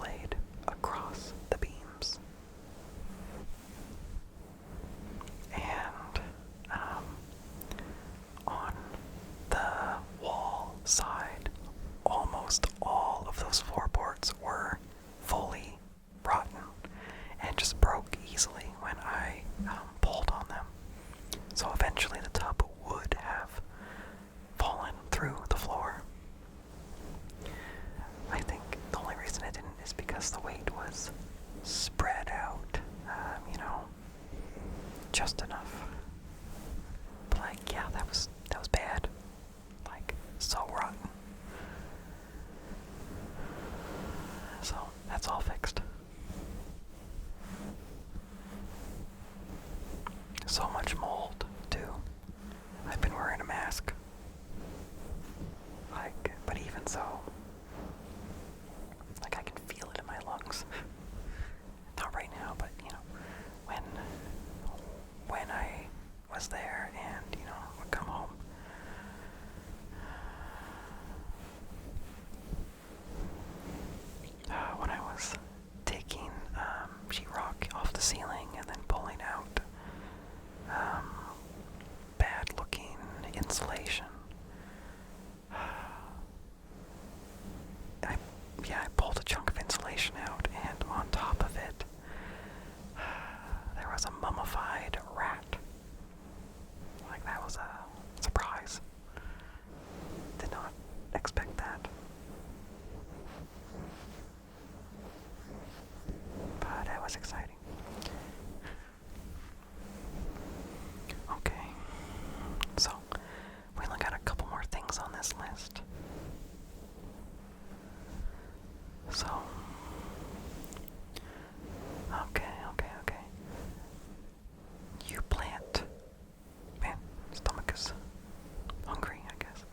laid across the beams. And on the wall side, almost all of those floorboards were fully rotten and just broke easily when I pulled on them. So eventually the tub would have fallen through the floor. I think the only reason it didn't is because the weight was spread out, just enough. But like, yeah, that was bad. Like, so rotten. So, that's all fixed. So much mold, too. I've been wearing a mask. Like, but even so, like, I can feel it in my lungs. Not right now, but, you know, when I was there and, you know, would come home. When I was taking sheetrock off the ceiling and then pulling out bad-looking insulation. I pulled a chunk of insulation out, and on top of it, there was a mummified rat. Like, that was a surprise. Did not expect that. But it was exciting. Okay, so we only got a couple more things on this list. So, okay. You plant, man, stomach is hungry, I guess.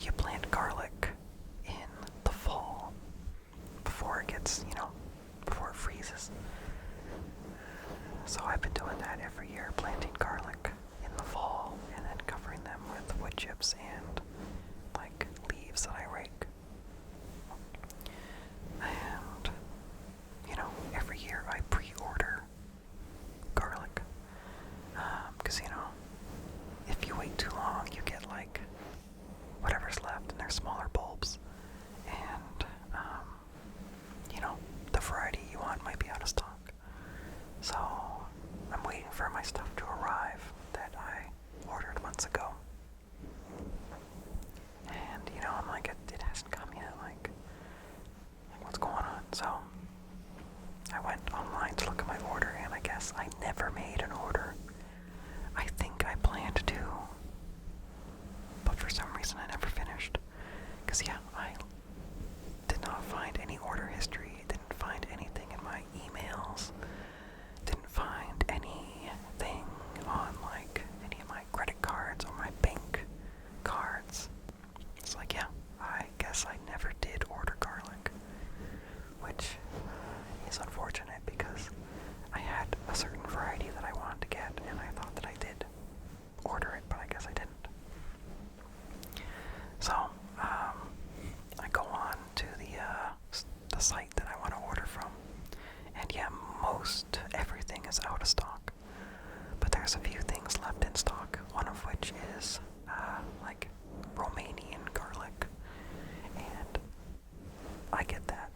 You plant garlic in the fall before it gets, before it freezes. So I've been doing that every year, planting garlic in the fall and then covering them with wood chips and like leaves that I rake. And, every year I pre-order garlic. Because, if you wait too long, you get like whatever's left and they're smaller bulbs. And, the variety you want might be out of stock. So I'm waiting for my stuff to arrive that I ordered months ago. And, I'm like, it hasn't come yet. Like, what's going on? So I went online to look at my order, and I guess I never made an order. I think I planned to, but for some reason I never finished. Because, I did not find any order history, didn't find anything in my emails, didn't find anything on, like, any of my credit cards or my bank cards. It's like, I guess I never did order garlic, which is unfortunate because I had a certain variety that I wanted to get, and I thought that I did order it, but I guess I didn't. So, I go on to the site that I want to order from, and most everything is out of stock, but there's a few things left in stock, one of which is, like, Romanian garlic, and I get that.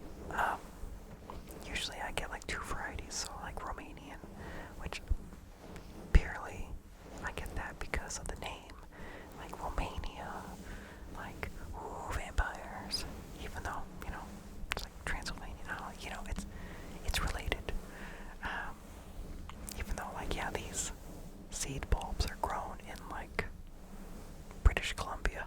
Usually I get like 2 varieties, so like Romanian, which purely I get that because of the name, like Romania, like, ooh, vampires, even though, it's like Transylvania, it's related, even though, like, these seed bulbs are grown in, like, British Columbia,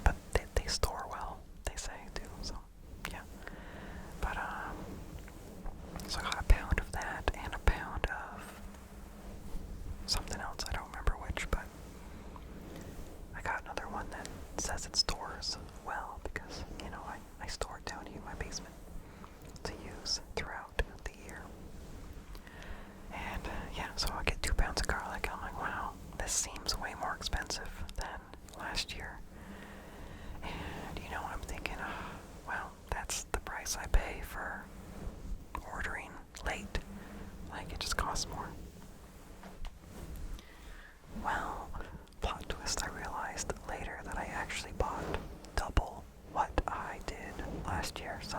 but they store well, they say, too, so, but, so I got a pound of that, and a pound of something else, I don't remember which, but I got another one that says it stores well, because, I store it down here in my basement to use throughout the year. And, so I get 2 pounds of garlic, I'm like, wow, this seems way more expensive than last year. And, I'm thinking, well, that's the price I pay for ordering late. Like, it just costs more. Well, plot twist, I realized later that I actually bought double what I did last year. So,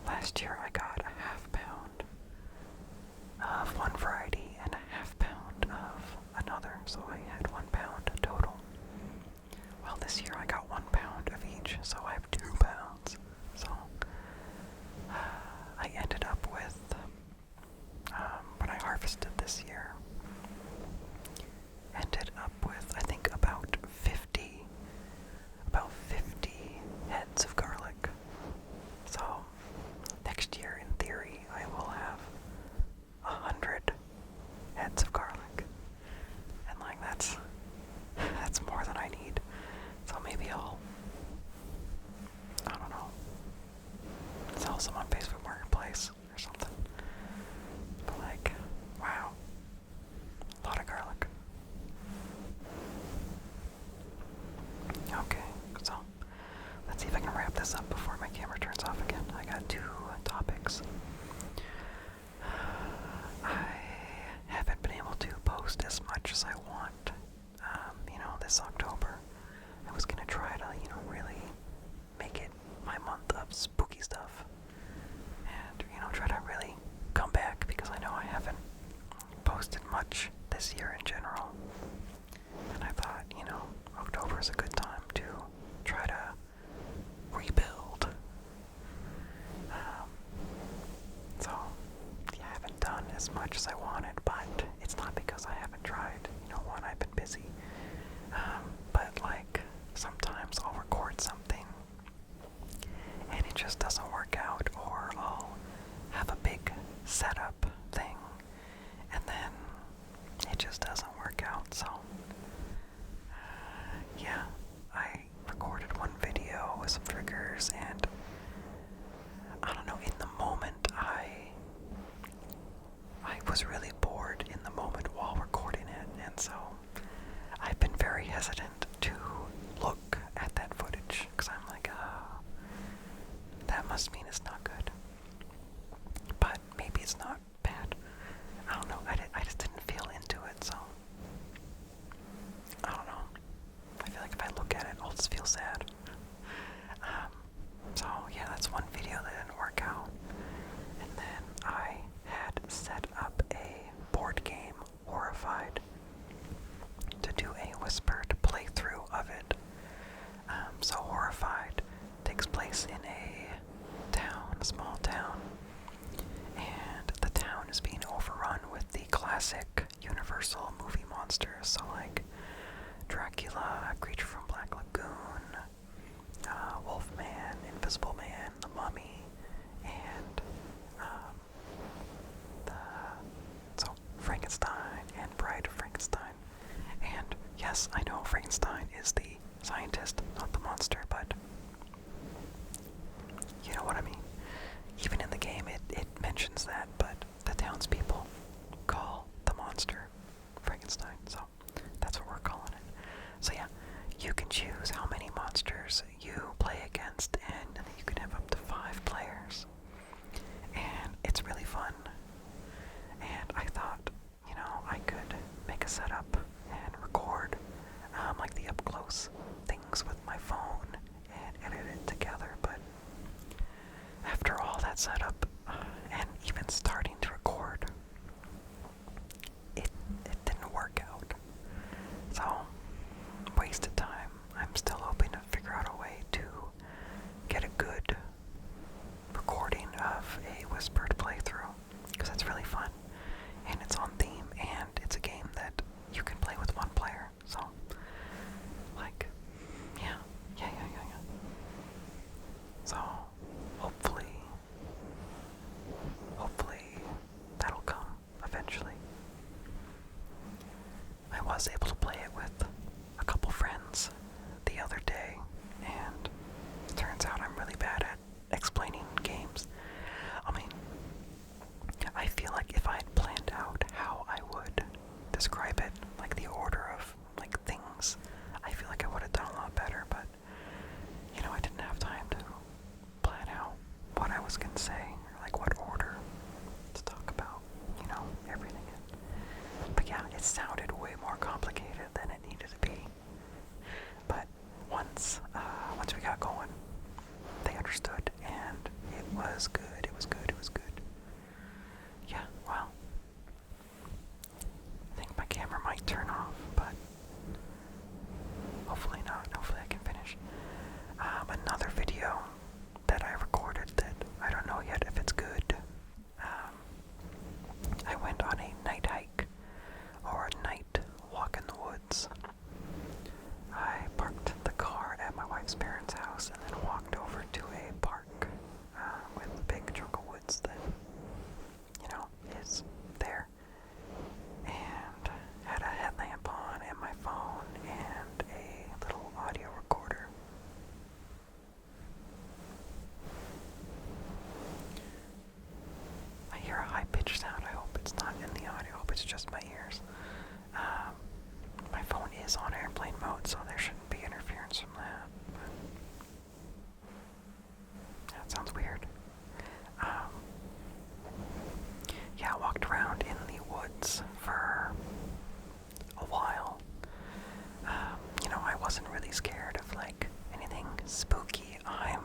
last year I got a half pound of one variety and a half pound of another. So I had 1 pound total. Well, this year I got 1 pound of each, so I have 2 pounds. So, I ended up with, what I harvested this year, it's not bad. I don't know, I just didn't feel into it, so I don't know. I feel like if I look at it, I'll just feel sad. So yeah, that's one video that didn't work out. And then I had set up a board game, Horrified, to do a whispered playthrough of it. So Horrified takes place in a small town, and the town is being overrun with the classic Universal movie monsters, so like Dracula, Creature from Black Lagoon, Wolfman, Invisible Man, The Mummy, and Frankenstein and Bride of Frankenstein. And yes, I know Frankenstein is the scientist, not the monster, but you know what I mean. Even in the game, it mentions that, but the townspeople call the monster Frankenstein, so that's what we're calling it. So yeah, you can choose how many monsters you play against, and you can have up to 5 players. And it's really fun. And I thought, I could make a setup and record like the up close things with my phone and edit it together, but after all that setup and even starting to record, it didn't work out. So, wasted time. I'm still hoping to figure out a way to get a good recording of a whispered playthrough, because it's really fun, and it's on theme, and it's a game that you can play with one player, so, like, yeah. So, hopefully that'll come eventually. I was able to play it with a couple friends the other day, and it turns out I'm really bad at explaining games. I mean, I feel like if I had planned out how I would describe it, like the order of like things, I feel like I would have done a lot better, but I didn't have time to plan out what I was going to say, or like what order to talk about, everything. But yeah, it sounded way more complicated than it needed to be. But once we got going, they understood, and it was good. Yeah, well, I think my camera might turn off, but hopefully not. Hopefully I can finish. Another video that I recorded that I don't know yet if it's good. I went on a night hike, or a night walk in the woods. I parked the car at my wife's parents' house and then walked over to a park with a big chunk of woods that, is there. And had a headlamp on and my phone and a little audio recorder. I hear a high-pitched sound. I hope it's not in the audio. I hope it's just my ears. My phone is on airplane mode, so there shouldn't be interference from that. But that sounds weird. Yeah, I walked around in the woods for a while. I wasn't really scared of like anything spooky. I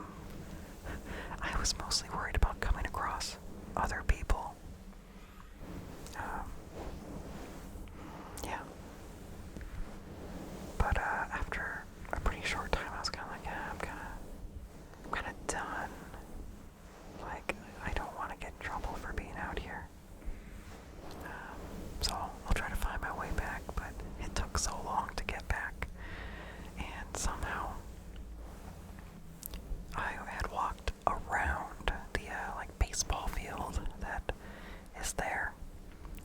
was mostly worried about coming across other people. Yeah. But after a pretty short time, I was kind of like, yeah, I'm kind of done. Like, I don't want to get in trouble for being out here. So I'll try to find my way back, but it took so long to get back. And somehow I had walked around the like baseball field that is there,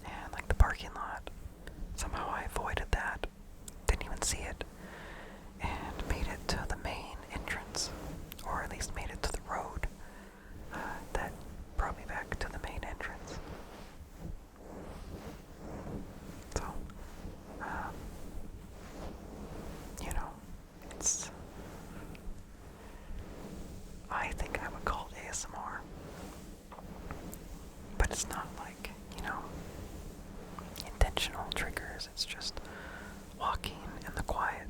and like the parking lot. Somehow I avoided that, didn't even see it, and made it to the main entrance, or at least made it to the road that brought me back to the main entrance. So, it's, I think I would call it ASMR, but it's not theirs. It's just walking in the quiet